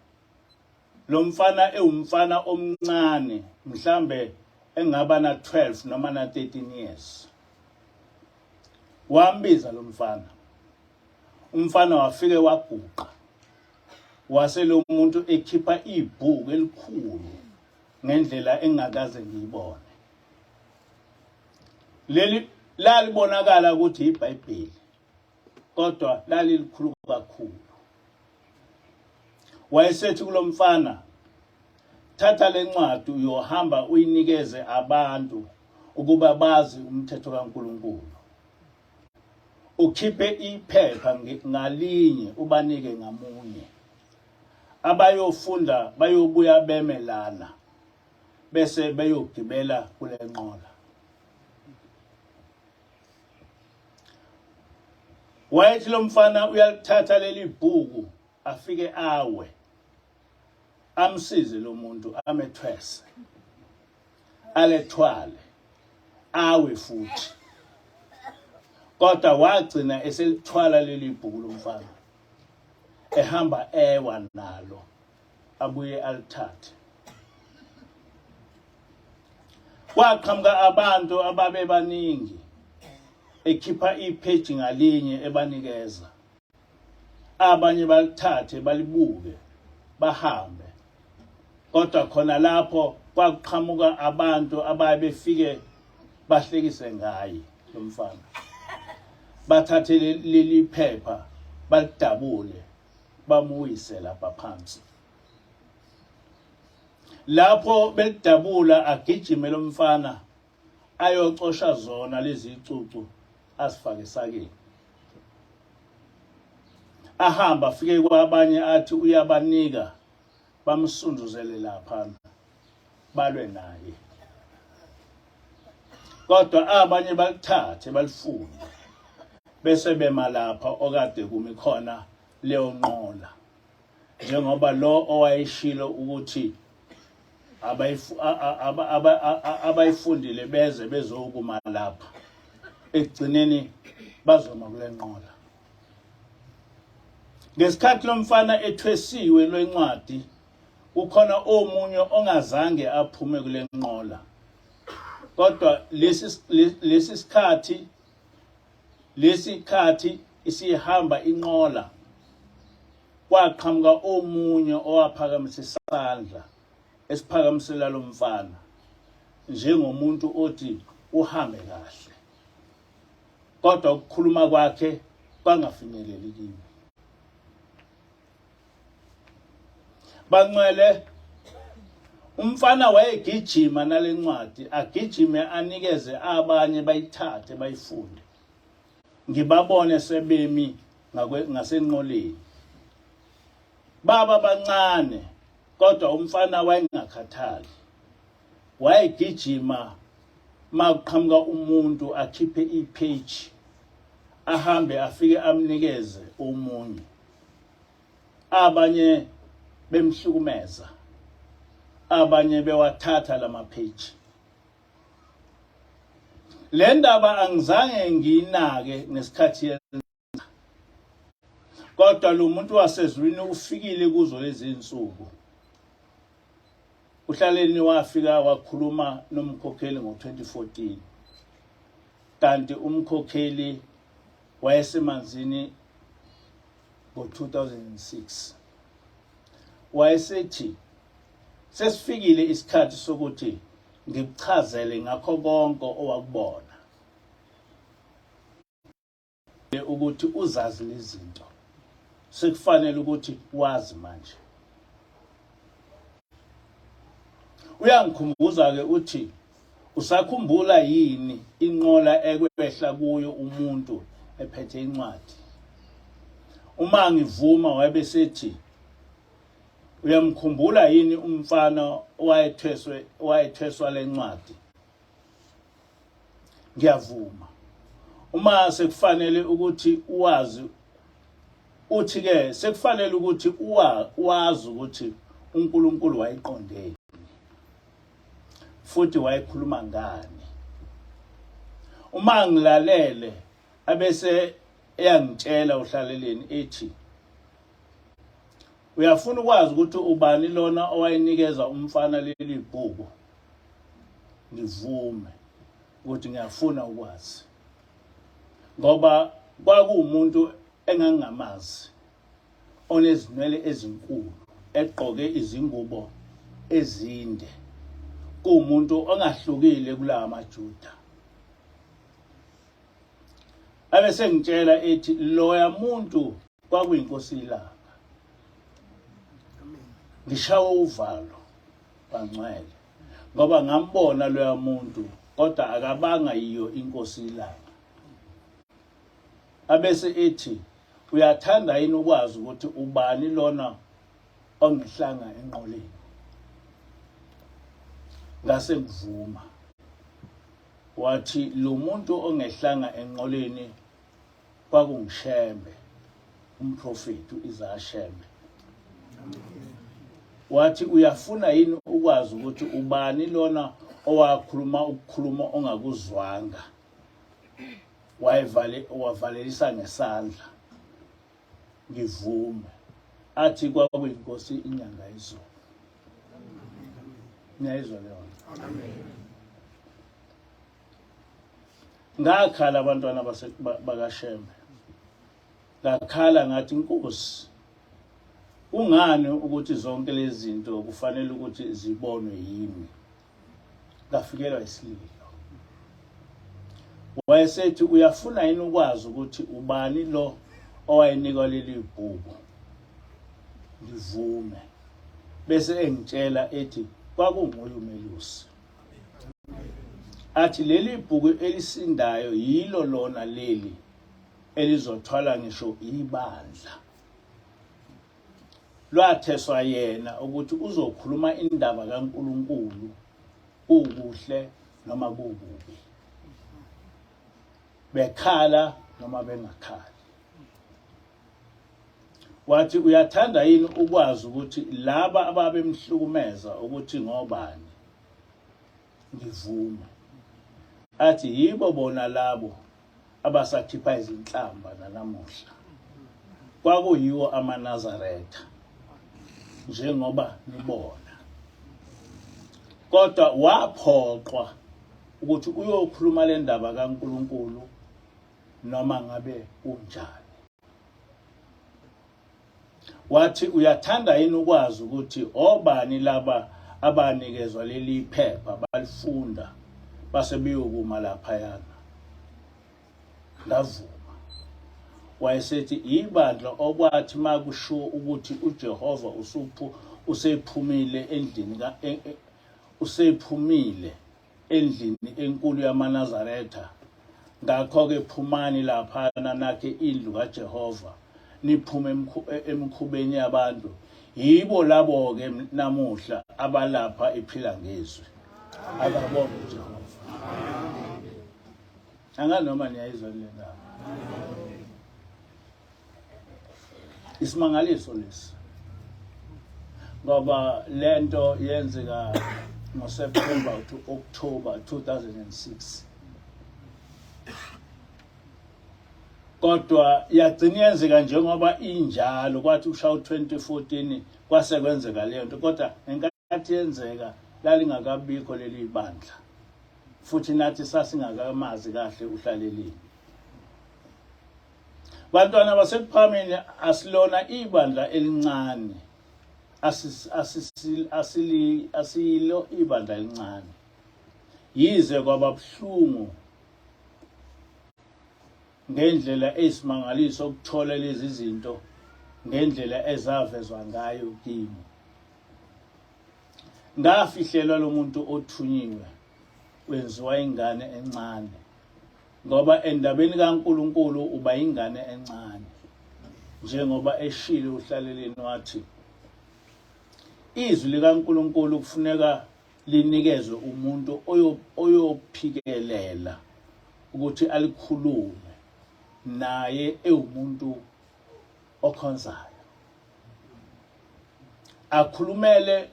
Lo mfana ewumfana omncane, mhlambe engaba na 12 noma na 13 years. Wambiza lo mfana. Umfana wafike waguqa. Wase lo muntu ekhipha ibhuku elikhulu ngendlela engakaze ngiyibone. Leli lalibonakala ukuthi iBhayibheli, kodwa lalilikhulu kakhulu. Wayesethi kulo mfana, thatha le ncwadi uyohamba uyinikeze abantu ukuba bazi umthetho kaNkulunkulu. Ukhiphe iphepha ngalinye ubanike ngamunye. Abayofunda bayobuya bemelana bese beyogibela kule nqola. Wayethi lo mfana uyalithatha leli bhuku afike awe. Amsize lo muntu amethwese. Alethwale. Awe futhi. Kodwa wagcina eselithwala leli bhuku lomfana. Ehamba ewa nalo. Abuye alithathe. Kwaqhamuka abantu ababe baningi. Ekhipha ipheji ngalinye ebanikeza. Abanye balithathe balibuke bahambe. Kodwa khona lapho kwaqhamuka abantu ababefike bahlekise ngaye lo mfana. Bathathe leli phepha balidabule bamuyise lapha phansi. Lapho belidabula agijime lo mfana ayocosha zona lezi icucu asifake sakeni. Ahamba afike kwabanye athi uyabanika bamsunduzele lapha balwe naye. Kodwa abanye balithathe balifune bese bema lapha okade kumi khona leyo nqola. Njengoba lo owayeshilo ukuthi abayifundile beze bezokuma lapha. Ekugcineni bazoma kule nqola. Ngesikhathi lo mfana ethwesiwe lwencwadi, ukhona omunye ongazange aphume kule nqola. Kodwa lesi sikhathi isihamba inqola, kwaqhamuka omunye owaphakamisa isandla esiphakamisela lo mfana njengomuntu othi uhambe kahle. Kodwa ukukhuluma kwakhe kwangafinyeleli kimi. Bangcwele, umfana wayegijima nale ncwadi, agijime anikeze abanye bayithathe bayifunde. Ngibabone sebemi ngasenqoleni. Baba bancane, kodwa umfana wayengakhathali. Wayegijima maqhamuka umuntu akhiphe ipheji, ahambe afike amnikeze omunye. Abanye bemhlukumeza, abanye bewathatha lamapheji. Le ndaba angizange ngiyinake ngesikhathi kodwa lo muntu wasezulwini ufikile kuzo lezi insuku. Uhlaleni wafika wakhuluma nomkhokheli ngo-2014. Kanti umkhokheli wayesemanzini ngo-2006. Wayesethi sesifikile isikhathi sokuthi ngikuchazele ngakho konke owakubona. ukuthi uzazi lezinto sekufanele ukuthi wazi manje. Uyangikhumbuza ke uthi usakhumbula yini inqola ekwehla kuyo umuntu ephethe incwadi. Uma ngivuma wayebesethi uyamkhumbula yini umfana owayethweswa lencwadi. Ngiyavuma. Uma sekufanele ukuthi uwazi uthi ke sekufanele ukuthi wazi ukuthi uNkulunkulu wayiqondeni futhi wayikhuluma ngani. Uma ngilalele abese eyangitshela uhlaleleni ethi uyafuna ukwazi ukuthi ubani lona owayinikeza umfana leli bhuku. Ngivume ukuthi ngiyafuna ukwazi ngoba kwakuwumuntu engangamazi onezinwele ezinkulu egqoke izingubo ezinde, kuwumuntu ongahlukile kulawa maJuda. Abese ngitshela ethi loya muntu kwakuyinkosi ilanga. Ngishawa uvalo bangcwele ngoba ngambona loya muntu kodwa akabanga yiyo inkosi ilanga. Abese ethi uyathanda yini ukwazi ukuthi ubani lona ongihlanga enqoleni. Ngase ngivuma. Wathi lo muntu ongehlanga enqoleni kwakungishembe, umprofeti uIzashembe. Wathi uyafuna yini ukwazi ukuthi ubani lona owakhuluma ukukhuluma ongakuzwanga wavalelisa ngesandla. Ngivume. Athi kwakuyinkosi inyanga izolo. Ngiyayizwa leyo. Amen. Ngakhala abantwana bakaShembe. Ngakhala ngathi Nkosi, ungani ukuthi zonke lezi zinto kufanele ukuthi zibonwe yimi. Ngafikelwa isililo. Wayesethi uyafuna yini ukwazi ukuthi ubani lo owayinika leli bhuku. Ngivume. Bese engitshela ethi kwakunguye umelusi. Athi leli bhuku elisindayo yilo lona leli elizothwala ngisho ibandla. Lwatheswa yena ukuthi uzokhuluma indaba kaNkulunkulu kukuhle noma kukubi. Bekhala noma bengakhali. Wathi uyathanda yini ukwazi ukuthi laba ababemhlukumeza ukuthi ngobani. Ngivume. Athi yibo bona labo abasakhipha izinhlamba nanamuhla. Kwakuyiwo amaNazaretha njengoba nibona. Kodwa waphoqwa ukuthi uyokhuluma le ndaba kaNkulunkulu noma ngabe unjani. Wathi uyathanda yini ukwazi ukuthi obani laba abanikezwa leli phepha balifunda base beyokuma lapha yana. Ngavuma. Wayesethi ibandla okwathi makusho ukuthi uJehova usephumile endlini enkulu yamaNazaretha. Ngakho ke phumani lapha nakhe indlu kaJehova niphume emkhubeni yabantu. Yibo labo ke namuhla abalapha iphila ngezwe. Akabonge uJehova. Anganoma niyayizwa le ndaba. Isimangaliso lesi. Ngoba lento yenzeka ngoSeptember to October 2006. Kodwa yagcina yenzeka njengoba injalo kwathi ushawu 2014 kwasekwenzeka le nto. Kodwa ngenkathi yenzeka lalingakabikho leli bandla. Futhi nathi sasingakamazi kahle uhlaleleni. Bantwana basekuphameni asilona ibandla elincane. Asilo ibandla elincane. Yize kwababuhlungu ngendlela eyisimangaliso ukuthola lezi zinto ngendlela ezavezwa ngayo kimi. Ngafihlelwa lo muntu othunyiwe wenziwa ingane encane, ngoba endabeni kaNkulunkulu uba ingane encane, njengoba eshilo uhlaleleni wathi izwi likaNkulunkulu kufuneka linikezwe umuntu oyophikelela ukuthi alikhulume naye ewumuntu okhonzayo, akhulume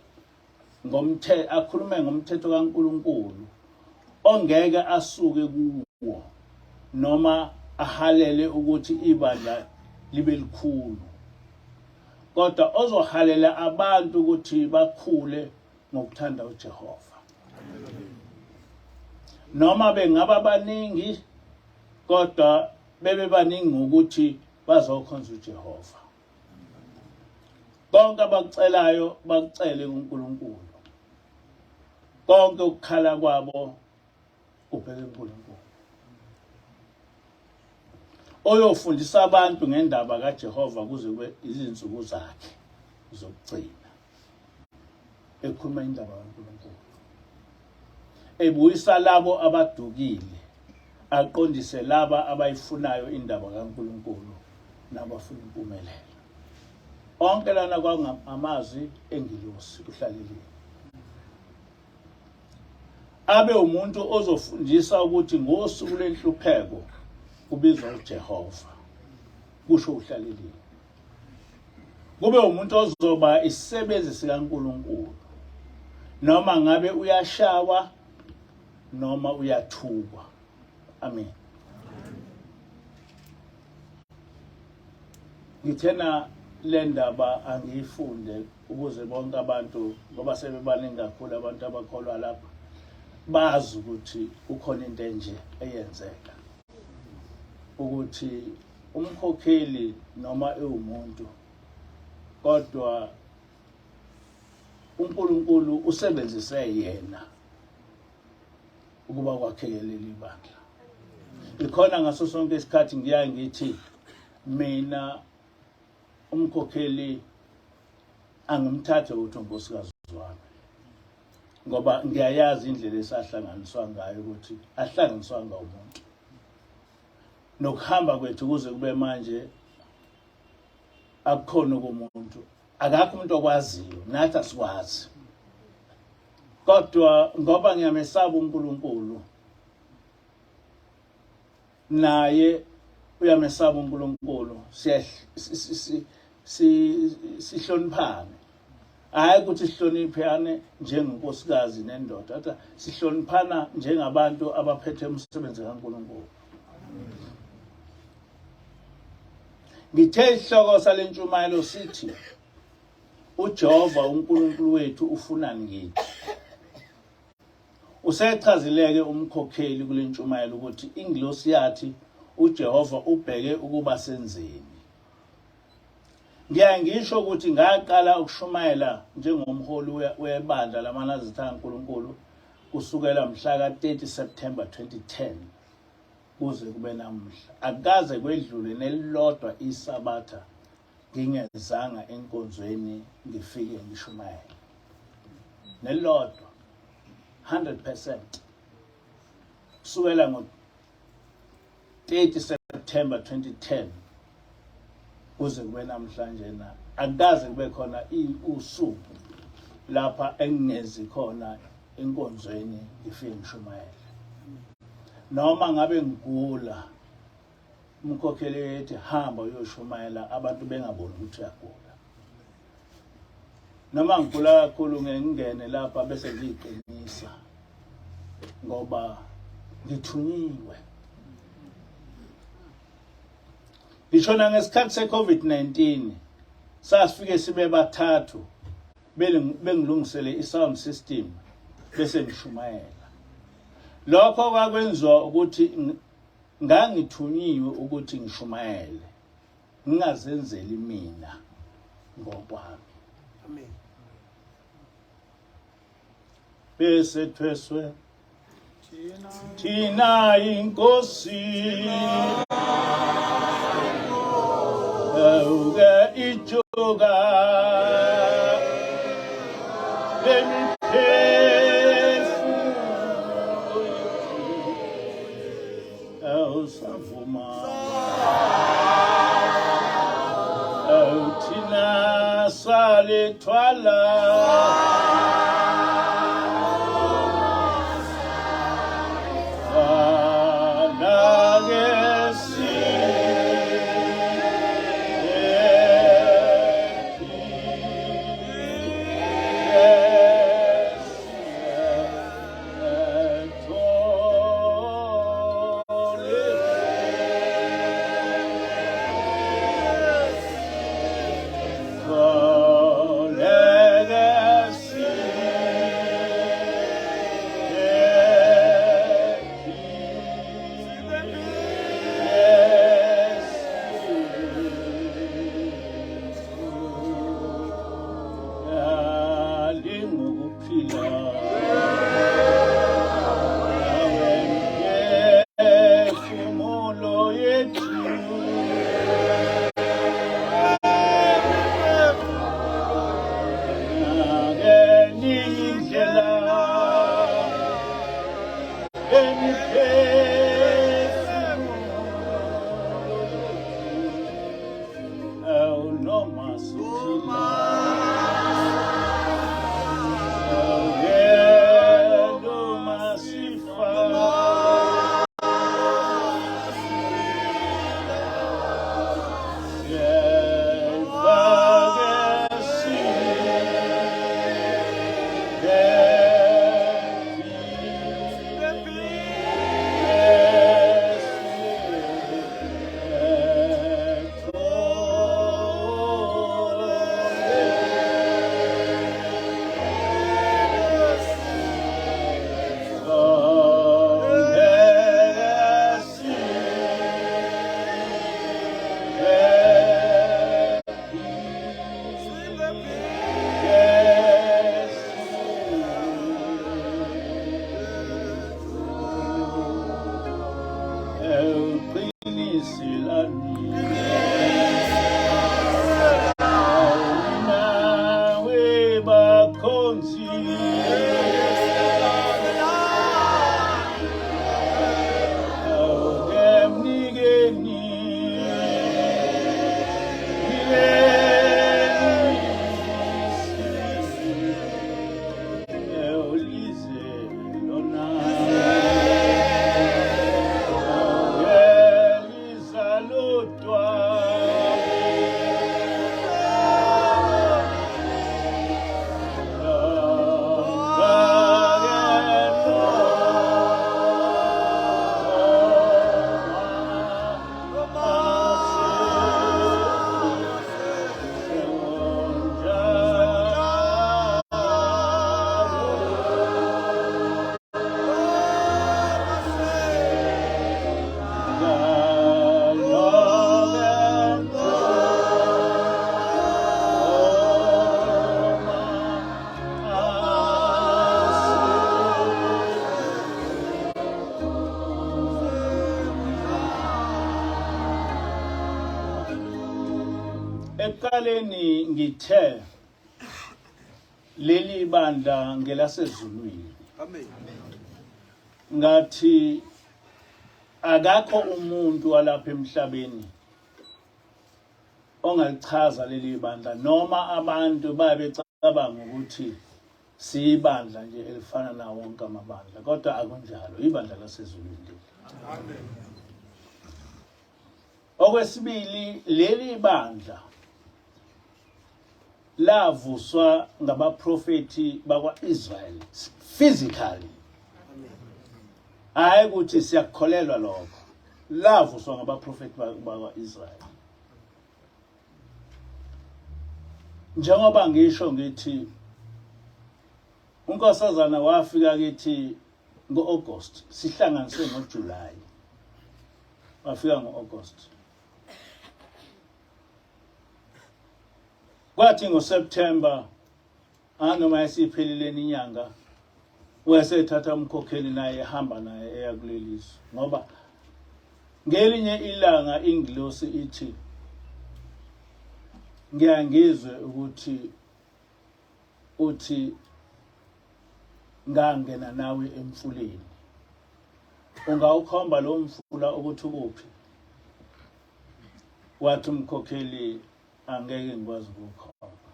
ngomthetho kaNkulunkulu ongeke asuke kuwo noma ahalele ukuthi ibandla libe likhulu, kodwa ozohalela abantu ukuthi bakhule ngokuthanda uJehova. Noma bengaba baningi, kodwa bebe baningi ukuthi bazokhonza uJehova. Konke abakucelayo bakucele kuNkulunkulu, konke ukukhala kwabo kubheke kuNkulunkulu. Oyofundisa abantu ngendaba kaJehova kuze kube izinsuku zakhe zokugcina, ekhuluma indaba kaNkulunkulu, ebuyisa labo abadukile, aqondise laba abayifunayo indaba kaNkulunkulu nabafuna impumelelo. Onke lana kwamazwi engilosi uhlaleleni. Abe umuntu ozofundisa ukuthi ngosuku lwenhlupheko kubizwa uJehova, kusho uhlaleleni. Kube umuntu ozoba isisebenzi sikaNkulunkulu, noma ngabe uyashawa noma uyathukwa. Amen. Ngithena le ndaba angiyifunde ukuze bonke abantu, ngoba sebebaningi kakhulu abantu abakholwa lapha, bazi ukuthi ukhona into enje eyenzeka, ukuthi umkhokheli noma ewumuntu, kodwa uNkulunkulu usebenzise yena ukuba kwakhekelela ibandla. Ikhona ngaso sonke isikhathi ngiyaye ngithi mina umkhokheli angimthathe ukuthi unkosikazi wami, ngoba ngiyayazi indlela esahlanganiswa ngayo ukuthi ahlanganiswanga umuntu. Nokuhamba kwethu kuze kube manje akukhona kumuntu, akakho umuntu okwaziyo, nathi asikwazi. Kodwa ngoba ngiyamesaba uNkulunkulu, naye uyamesaba uNkulunkulu, sihloniphane. Hayi ukuthi sihloniphane njengenkosikazi nendoda, kodwa sihloniphana njengabantu abaphethe umsebenzi kaNkulunkulu. Ngithe isihloko salentshumayelo sithi uJehova uNkulunkulu wethu ufunani kithi. Usechazileke umkhokheli kule ntshumayelo ukuthi ingilosi yathi uJehova ubheke ukuba senzeni. Ngiyaye ngisho ukuthi ngaqala ukushumayela njengomholi webandla lamanazitha kaNkulunkulu kusukela mhla ka-30 September 2010 kuze kube namuhla. Akukaze kwedlule nelilodwa isabatha ngingezanga enkonzweni ngifike ngishumayela. Nelilodwa 100%. Kusukela ngo-30 September 2010 kuze kube namhlanje na akukaze kube khona usuku lapha engingezi khona enkonzweni ngifike ngishumayela. Noma ngabe ngigula, umkhokheli ethi hamba uyoshumayela abantu bengaboni ukuthi uyagula. Noma ngigula kakhulu ngingene lapha bese ngiyiqinisa ngoba ngithunyiwe. Ngishona ngesikhathi se-COVID-19 sasifike sibe bathathu bengilungisele i-sound system bese ngishumayela. Lokho kwakwenziwa ukuthi ngangithunyiwe ukuthi ngishumayele, ngingazenzeli mina ngokwami. Amen. Bese thweswe Thina inkosi Uga ijoga Savuma Tina Sale Twala Ekaleni ngithe leli bandla ngelasezulwini. Amen. Ngathi akakho umuntu walapha emhlabeni ongalichaza leli bandla noma abantu babecabanga ukuthi siyibandla nje elifana nawo wonke amabandla, kodwa akunjalo, ibandla lasezulwini. Amen. Okwesibili, leli bandla lavuswa ngabaprofeti bakwa-Israyeli physically. Hayi ukuthi siyakholelwa lokho. Lavuswa ngabaprofeti bakwa-Israyeli. Njengoba ngisho ngithi unkosazana wafika kithi ngo-August, sihlanganise ngoJuly. Wafika ngo-August. Kwathi ngoSeptember noma esipheleleni inyanga wayesethatha umkhokheli naye ehamba naye eya kulelizwe ngoba ngelinye ilanga ingilosi ithi ngiyangizwe ukuthi uthi ngangena nawe emfuleni ungawukhomba lo mfula ukuthi ukuphi wathi umkhokheli angeke ngikwazi ukukhomba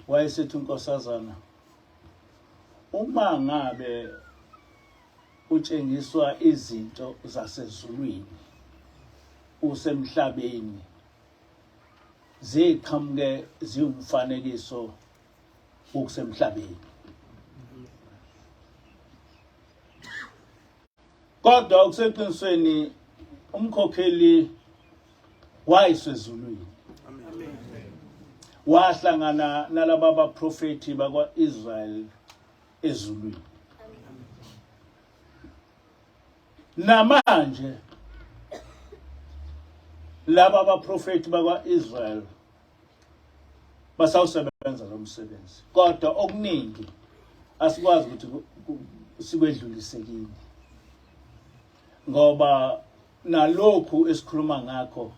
wayesethi unkosazana uma ngabe utshengiswa izinto zasezulwini usemhlabeni ziqhamuke ziwumfanekiso okusemhlabeni kodwa ukuseqinisweni umkhokheli wayesezulwini wahlangana nalabo abaprofeti bakwa-Israyeli ezulwini namanje laba abaprofeti bakwa-Israyeli basawusebenza lo msebenzi kodwa okuningi asikwazi ukuthi sikwedlulisekile ngoba nalokhu esikhuluma ngakho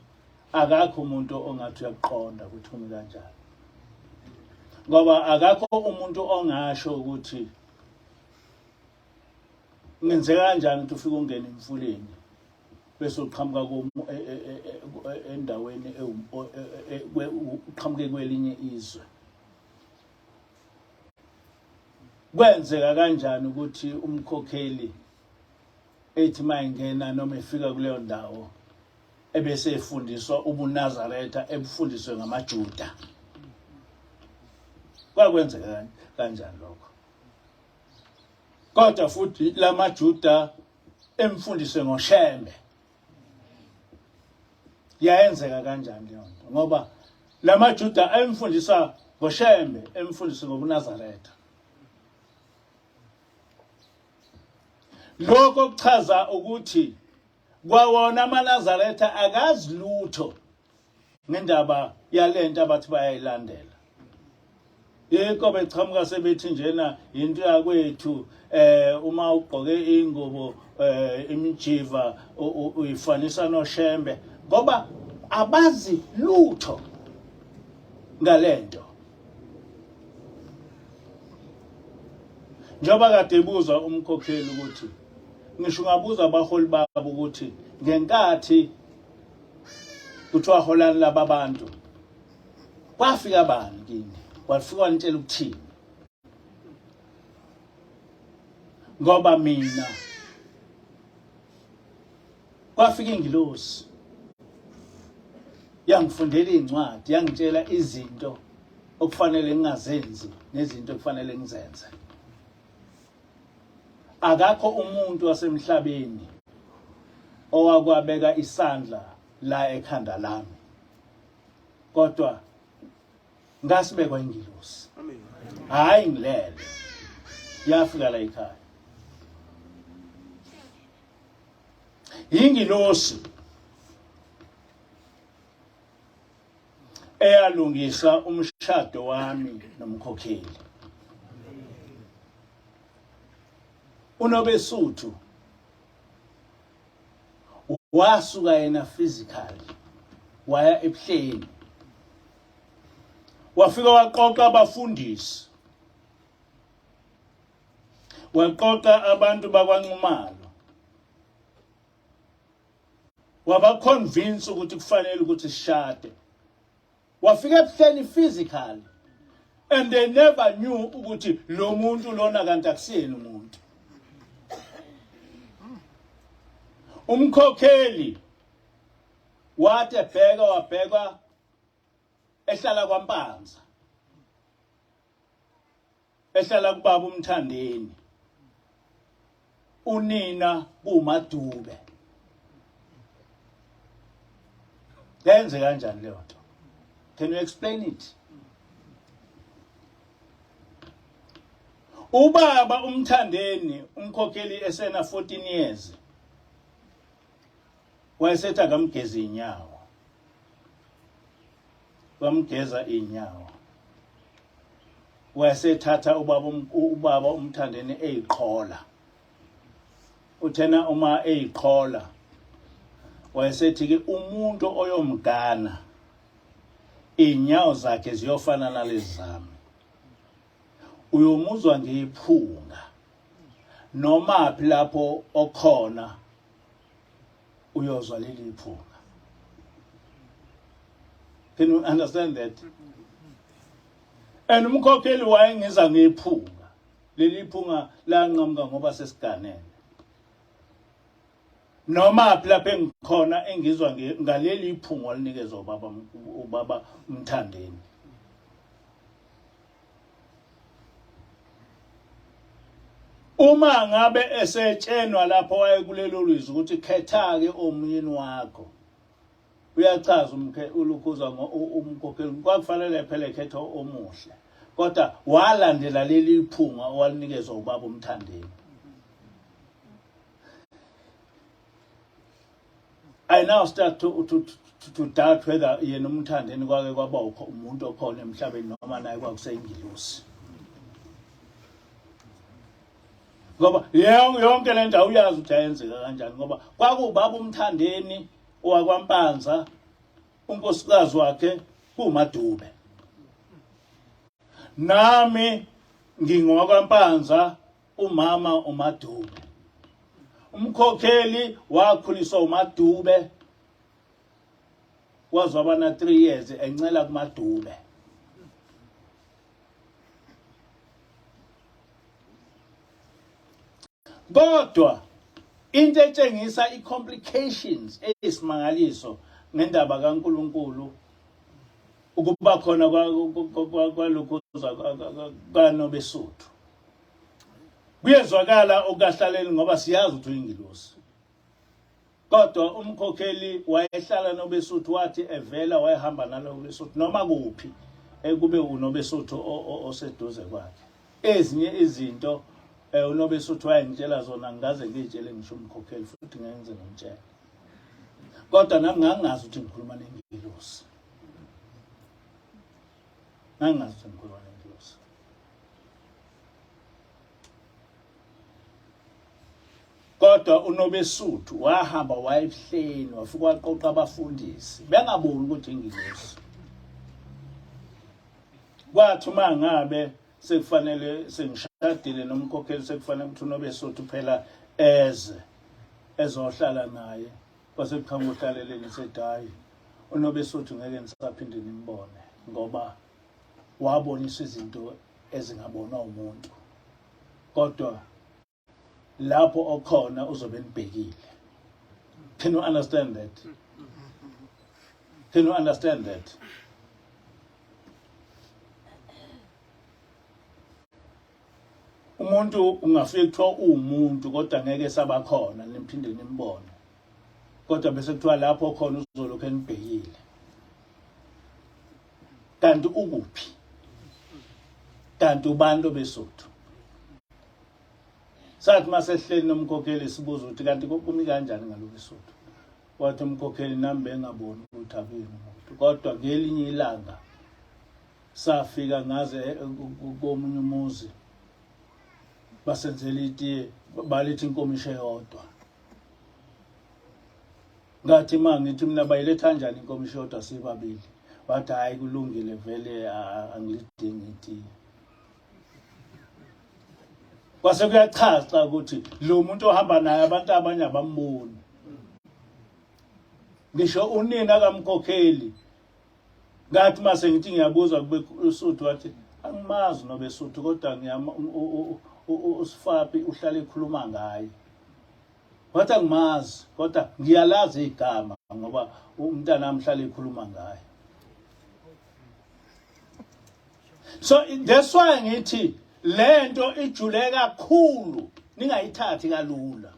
akakho umuntu ongathi uyaqonda ukuthi umi kanjani ngoba akakho umuntu ongasho ukuthi ngenzeka kanjani ukuthi ufike ungena emfuleni bese uqhamuka endaweni uqhamuke kwelinye izwe kwenzeka kanjani ukuthi umkhokheli ethi mayingena noma efika kuleyo ndawo ebese efundiswa ubuNazaretha ebufundiswe ngamaJuda kwakwenzeka kanjani lokho kodwa futhi lamaJuda emfundiswe ngoShembe yayenzeka kanjani leyo nto ngoba lamaJuda emfundisa ngoShembe emfundiswe ngobuNazaretha lokho kuchaza ukuthi kwawona amaNazaretha akazi lutho ngendaba yalento abathi bayayilandela yiko bechamuka sebethi njena into yakwethu uma ugqoke ingubo imijiva uyifanisa noShembe ngoba abazi lutho ngalento njoba kade ebuza umkhokheli ukuthi ngisho ngabuza abaholi babo ukuthi ngenkathi kuthiwa holani laba abantu kwafika bani kini wafika wantshela ukuthini ngoba mina kwafika ingilosi yangifundela incwadi yangitshela izinto okufanele ngingazenzi nezinto okufanele ngizenze akakho umuntu wasemhlabeni owakwabeka isandla la ekhanda lami kodwa ngasibekwa ingilosi hayi ngilele yafika la ekhaya ingilosi eyalungisa umshado wami nomkhokheli uNobesuthu wasuka yena physically waya ebuhleni wafika waqoqa abafundisi waqoqa abantu bakwaNxumalo wabaconvince ukuthi kufanele ukuthi sishade wafika ebuhleni physically and they never knew ukuthi lo muntu lona kanti akusiyena umuntu umkhokheli wathi wabheka ehlala kwaMpanza ehlala kubaba uMthandeni unina kuMadube yenze kanjani leyo nto can you explain it ubaba uMthandeni umkhokheli esena 14 years wayesethi akamgeza inyawo wamgeza inyawo wayesethatha ubaba umthandeni eyiqhola. Uthena uma eyiqhola wayesethi ke umuntu oyomgana inyawo zakhe ziyofana nalezi zami. Uyomuzwa ngephunga noma phi lapho okhona uyozwa leli phunga. Can you understand that? And umkhokheli wayengiza ngephunga. Leli phunga lanqamuka ngoba sesiganene. Noma phi lapho engikhona engizwa ngaleli iphunga walinikezwa ubaba umthandeni. Uma ngabe esetshenwa lapho wayekulelo lizwi ukuthi khetha ke omyeni wakho. Uyachaza ulukhuza umkhokheli kwakufanele phela ekhetha omuhle. Kodwa walandela leli iphunga walinikezwa ubaba umthandeni. I now start to doubt whether yena umthandeni kwake kwaba umuntu okhona emhlabeni noma naye kwakuseyingilosi. Ngoba yonke le ndawo uyazi ukuthi ayenzeka kanjani ngoba kwakubaba umthandeni owakwaMpanza unkosikazi wakhe kuMadube. Nami ngingowakwaMpanza umama uMadube. Umkhokheli wakhuliswa uMadube wazwaba na 3 years encela kuMadube. Kodwa into etshengisa i-complications eyisimangaliso ngendaba kaNkulunkulu ukuba khona kwalokhu kaNobesuthu. Kuyezwakala okahlaleni ngoba siyazi ukuthi uyingilosi. Kodwa umkhokheli wayehlala noBesuthu wathi evela wayehamba naloBesuthu noma kuphi kube uNobesuthu oseduze kwakhe. Ezinye izinto uNobesuthu wayengitshela zona ngaze ngitshele ngisho umkhokheli futhi ngenze ngomtshela. Kodwa nami ngangazi ukuthi ngikhuluma nengilosi. Ngangazi ukuthi ngikhuluma nengilosi. Kodwa uNobesuthu wahamba wayehleni wafika waqoqa abafundisi bengaboni ukuthi ingilosi. Kwathi mangabe sekufanele sengishadile nomkhokheli sekufanele ukuthi uNobesuthu phela ezohlala naye kwase kukhanga uhlaleleni sedayi uNobesuthu ngeke nisaphinde nimbone ngoba wabonisa izinto ezingabonwa umuntu. Kodwa lapho okhona uzobe nibhekile. Can you understand that? Can you understand that? Umuntu ungafika kuthiwa umuntu kodwa ngeke sabakhona niphinde nimbone. Kodwa bese kuthiwa lapho khona uzolokhu enibhekile. Kanti ukuphi? Kanti ubantu beSuthu. Sathi masehleli nomkhokheli sibuza ukuthi kanti kumi kanjani ngaloBesuthu. Wathi umkhokheli nami bengaboni ukuthi akuyini umuntu. Kodwa ngelinye ilanga safika ngaze komunye umuzi basenzela itiye balithi inkomisho eyodwa. Ngathi mangithi mina bayiletha kanjani inkomisho eyodwa sibabili. Wathi hayi kulungile vele angilidingi itiye. Kwase kuyachaza ukuthi lo muntu ohamba naye abantu abanye abamboni. Ngisho unina kaMkhokheli ngathi mase ngithi ngiyabuza kubeSuthu wathi angimazi noBesuthu kodwa ngiyama uSifapi uhlala ekhuluma ngaye. Wathi angimazi kodwa ngiyalazi igama ngoba umntana amhlala ekhuluma ngaye. So that's why ngithi lento ijule kakhulu ningayithathi kalula.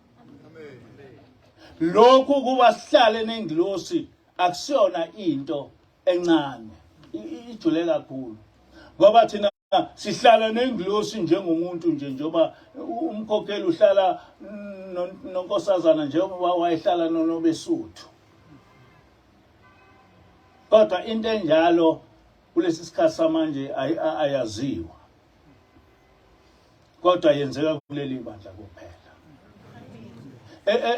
Lokhu kuba sihlale nengilosi akusiyona into encane. Ijule kakhulu. Ngoba thina sihlala nengilosi njengomuntu njengoba umkhokheli uhlala nonkosazana njengoba wayehlala noNobesuthu. Kodwa into enjalo kulesi sikhathi samanje ayaziwa. kodwa yenzeka kuleli bandla kuphela.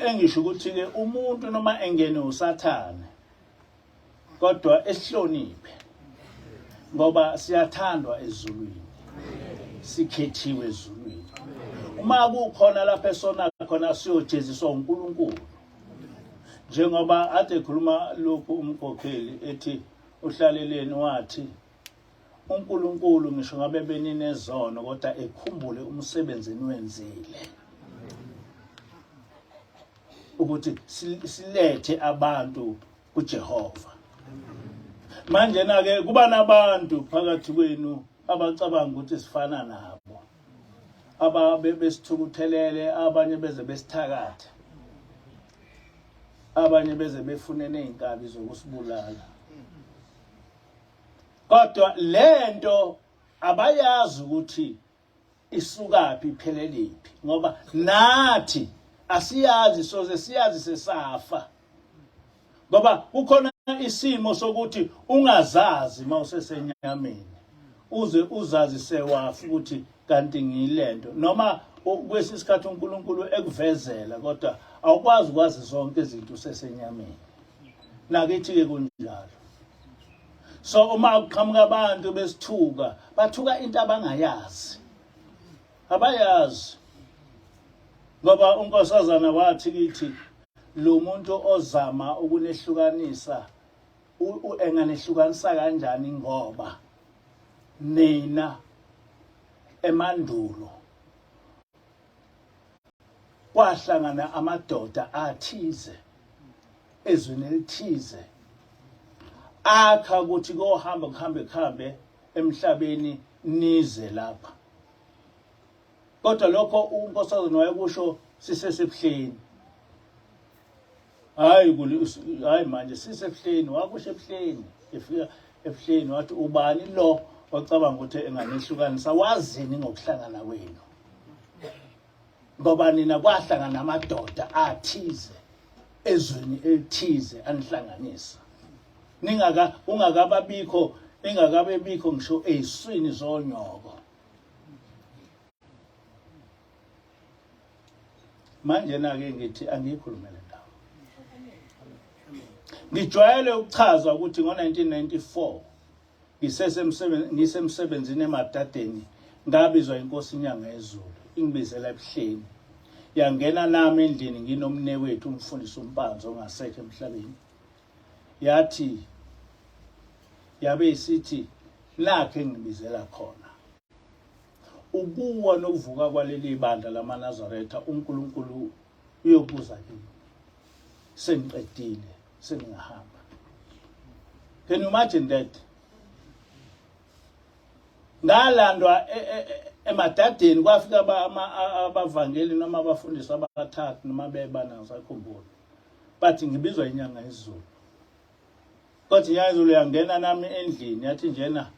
Engisho ukuthi ke umuntu noma engene usathane kodwa esihloniphe ngoba siyathandwa ezulwini, sikhethiwe ezulwini. Uma kukhona lapha esona khona siyojeziswa uNkulunkulu, njengoba ade ekhuluma lokhu umkhokheli ethi uhlaleleni wathi uNkulunkulu ngisho ngabe beninezono kodwa ekhumbule umsebenzi eniwenzile ukuthi silethe abantu kuJehova. Manje na ke kuba nabantu phakathi kwenu abacabanga ukuthi sifana nabo, ababe besithukuthelele, abanye beze besithakatha, abanye beze befunene izinkabi zokusibulala. Kodwa lento abayazi ukuthi isukaphi ipheleliphi ngoba nathi asiyazi soze siyazi sesafa. Ngoba kukhona isimo sokuthi ungazazi mawusesenyameni uze uzazi sewafa ukuthi kanti ngilento noma kwesisikhathi uNkulunkulu ekuvezela kodwa awukwazi ukwazi zonke izinto usesenyameni. Nakithi ke kunjalo. So uma uqhamuka abantu besithuka bathuka into abangayazi. Abayazi. Ngoba unkosazana wathi kithi lo muntu ozama ukunehlukanisa enganehlukanisa kanjani ngoba nina emandulo kwahlangana amadoda athize ezweni elithize akha ukuthi kuhambe emhlabeni nize lapha. Kodwa lokho unkosazana wayekusho sisesebuhleni. Hayi manje sisebuhleni, wakusho ebuhleni, efika ebuhleni wathi ubani lo ocabanga ukuthi enganehlukanisa, wazini ngokuhlangana kwenu. Ngoba nina kwahlangana amadoda athize ezweni elithize anihlanganisa. Ingakabe bikho ngisho eziswini zonyoko. Manje na ke ngithi angiyikhulumele ndawo. Ngijwayele ukuchaza ukuthi ngo1994 ngisemsebenzini emadadeni ngabizwa inkosi inyanga yezulu ingibizela ebuhleni. Yangena nami endlini nginomnewethu umfundisi umpanzo ongasekho emhlabeni. Yathi yabe isithi lakhe ngibizela khona. Ukuwa nokuvuka kwaleli bandla lamaNazaretha uNkulunkulu uyobuza kimi. Sengiqedile, sengihamba. Can you imagine that? Ngalandwa emadadeni kwafika abavangeli noma abafundisi abathathu noma bebana ngisakhumbula. Bathi ngibizwa inyanga yezulu. Kodwa inyanga yezulu yangena nami endlini yathi njena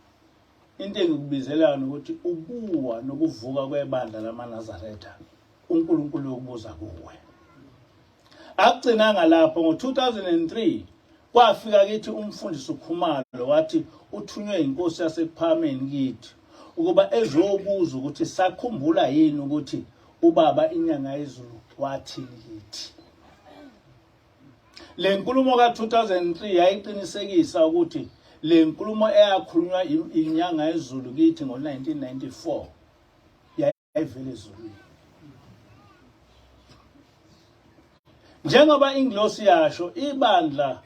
into engikubizelayo ukuthi ukuwa nokuvuka kwebandla lamaNazaretha uNkulunkulu uyobuza kuwe. Akugcinanga lapho ngo2003 kwafika kithi umfundisi uKhumalo wathi uthunywe inkosi yaseKuphameni kithi ukuba ezobuza ukuthi sakhumbula yini ukuthi ubaba inyanga yezulu wathi kithi. Le nkulumo ka2003 yayiqinisekisa ukuthi le nkulumo eyakhulunywa inyanga yezulu kithi ngo1994 yayivele ezulwini. Njengoba ingilosi yasho ibandla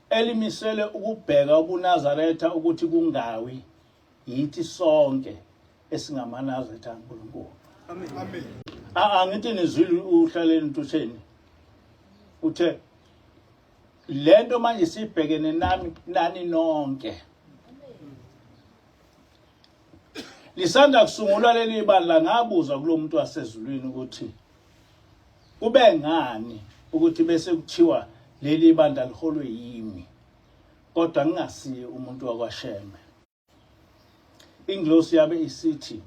elimisele ukubheka ubuNazaretha ukuthi kungawi yithi sonke esingamaNazaretha kaNkulunkulu. Amen. Angithi nizwile uhlaleni Ntutheni uthe lento manje sibhekene nani nonke. Lisanda kusungulwa leli bandla ngabuza kulomuntu wasezulwini ukuthi kube ngani ukuthi bese kuthiwa leli bandla liholwe yimi kodwa ngingasiye umuntu wakwaSheme. Ingilosi yabe isithi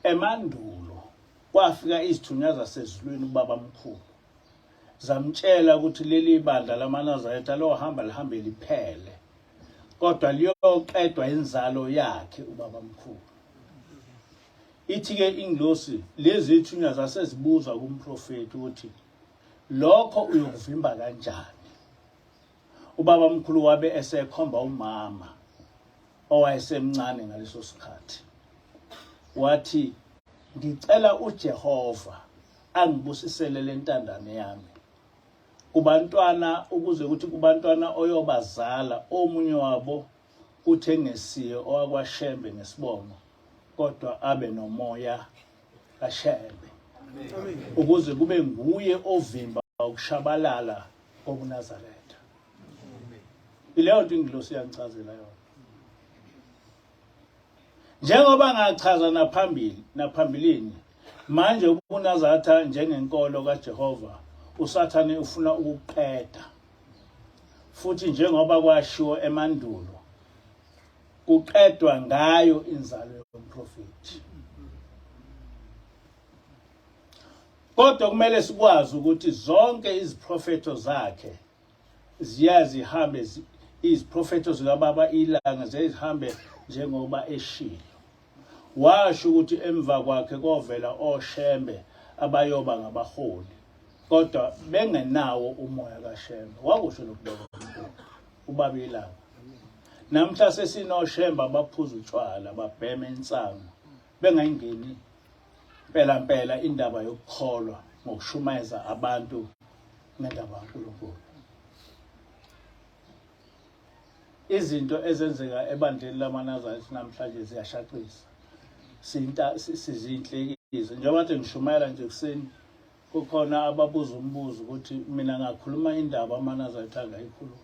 emandulo kwafika izithunywa zasezulwini ubaba mkhulu zamtshela ukuthi leli bandla lamaNazaretha lohamba lihambe liphele kodwa liyoqedwa inzalo yakhe ubaba mkhulu. ithi-ke ingilosi lezi ithunywa zasezibuza kumprofeti ukuthi lokho uyokuvimba kanjani. Ubaba mkhulu wabe esekhomba umama owayesemncane ngaleso sikhathi, wathi ngicela uJehova angibusisele lentandane yami kubantwana, ukuze ukuthi kubantwana oyobazala omunye wabo uthengesiwe owakwaShembe ngesibongo, kodwa abe nomoya kaShembe, ukuze kube nguye ovimba ukushabalala kobuNazaretha. Ileyo nto ingilosi yangichazela yona. Njengoba ngachaza naphambilini, manje ubuNazaretha njengenkolo kaJehova uSathane ufuna ukuqeda, futhi njengoba kwashiwo emandulo kuqedwa ngayo inzalo yomprofeti. Kodwa kumele sikwazi ukuthi zonke iziprofeto zakhe zihambe, iziprofeto zikababa ilanga zihambe njengoba eshilo. Washo ukuthi emva kwakhe kovela oShembe abayoba ngabaholi, kodwa bengenawo umoya kaShembe. Wakusho lokho ubaba ilanga. Namhla sesinoShembe abaphuza utshwala, babhema insango, bengayingeni phela indaba yokukholwa ngokushumayeza abantu ngendaba kaNkulunkulu. Izinto ezenzeka ebandleni lamaNazaretha namhlanje ziyashaqisa, sizinhlekisa. Njengoba nje ngishumayela nje kuseni, kukhona ababuza umbuzo ukuthi mina ngakhuluma indaba amaNazaretha angayikhuluma.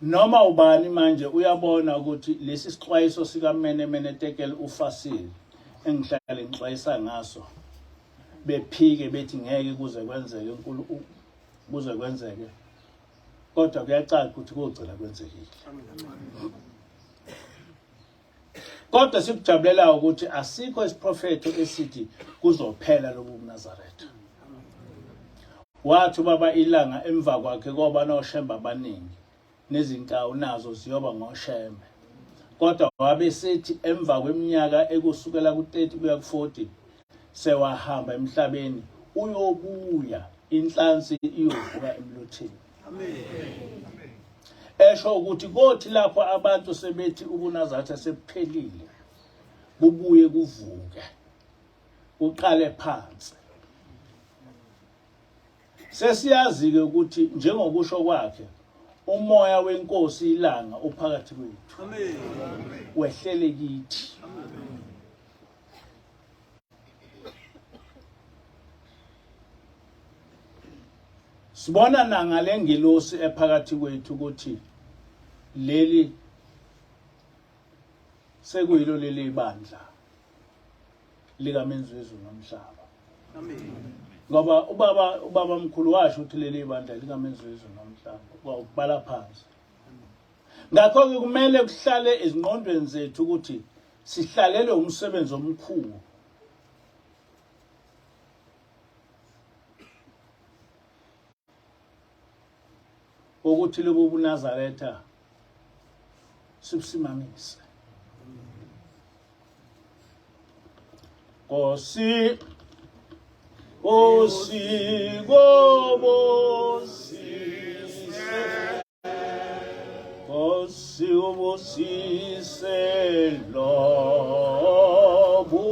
Noma ubani manje uyabona ukuthi lesi sixwayiso sikaMene Tekeli ufasile engihlala ngixwayisa ngaso, bephike bethi ngeke kuze kwenzeke, kodwa kuyacaca ukuthi kugcina kwenzekile. Kodwa sikujabulela ukuthi asikho isiprofeto esithi kuzophela lobu buNazaretha. Wathi ubaba ilanga emva kwakhe koba noShembe abaningi, nezinkawu nazo ziyoba ngoShembe. Kodwa wabe sethi emva kweminyaka ekusukela ku-30 kuya ku-40 sewahamba emhlabeni, uyobuya inhlansi iyovuka emlotheni. Esho ukuthi kothi lapho abantu sebethi ubuNazaretha sephelile, kubuye kuvuke, uqale phansi. Sesiyazi-ke ukuthi njengokusho kwakhe, umoya wenkosi ilanga uphakathi kwethu. Wehlele kithi. Sibona nangale ngilosi ephakathi kwethu ukuthi leli sekuyilo leli bandla likamenzi wezulu nomhlaba. Ngoba ubaba mkhulu washo ukuthi leli bandla likamenzi wezulu nomhlaba, kwakubala phansi. Ngakho-ke kumele kuhlale ezingqondweni zethu ukuthi sihlalele umsebenzi omkhulu. Ukuthi lobu buNazaretha sibusimamise. Kosi ubusise lobu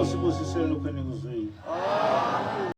Sibusisele uPheni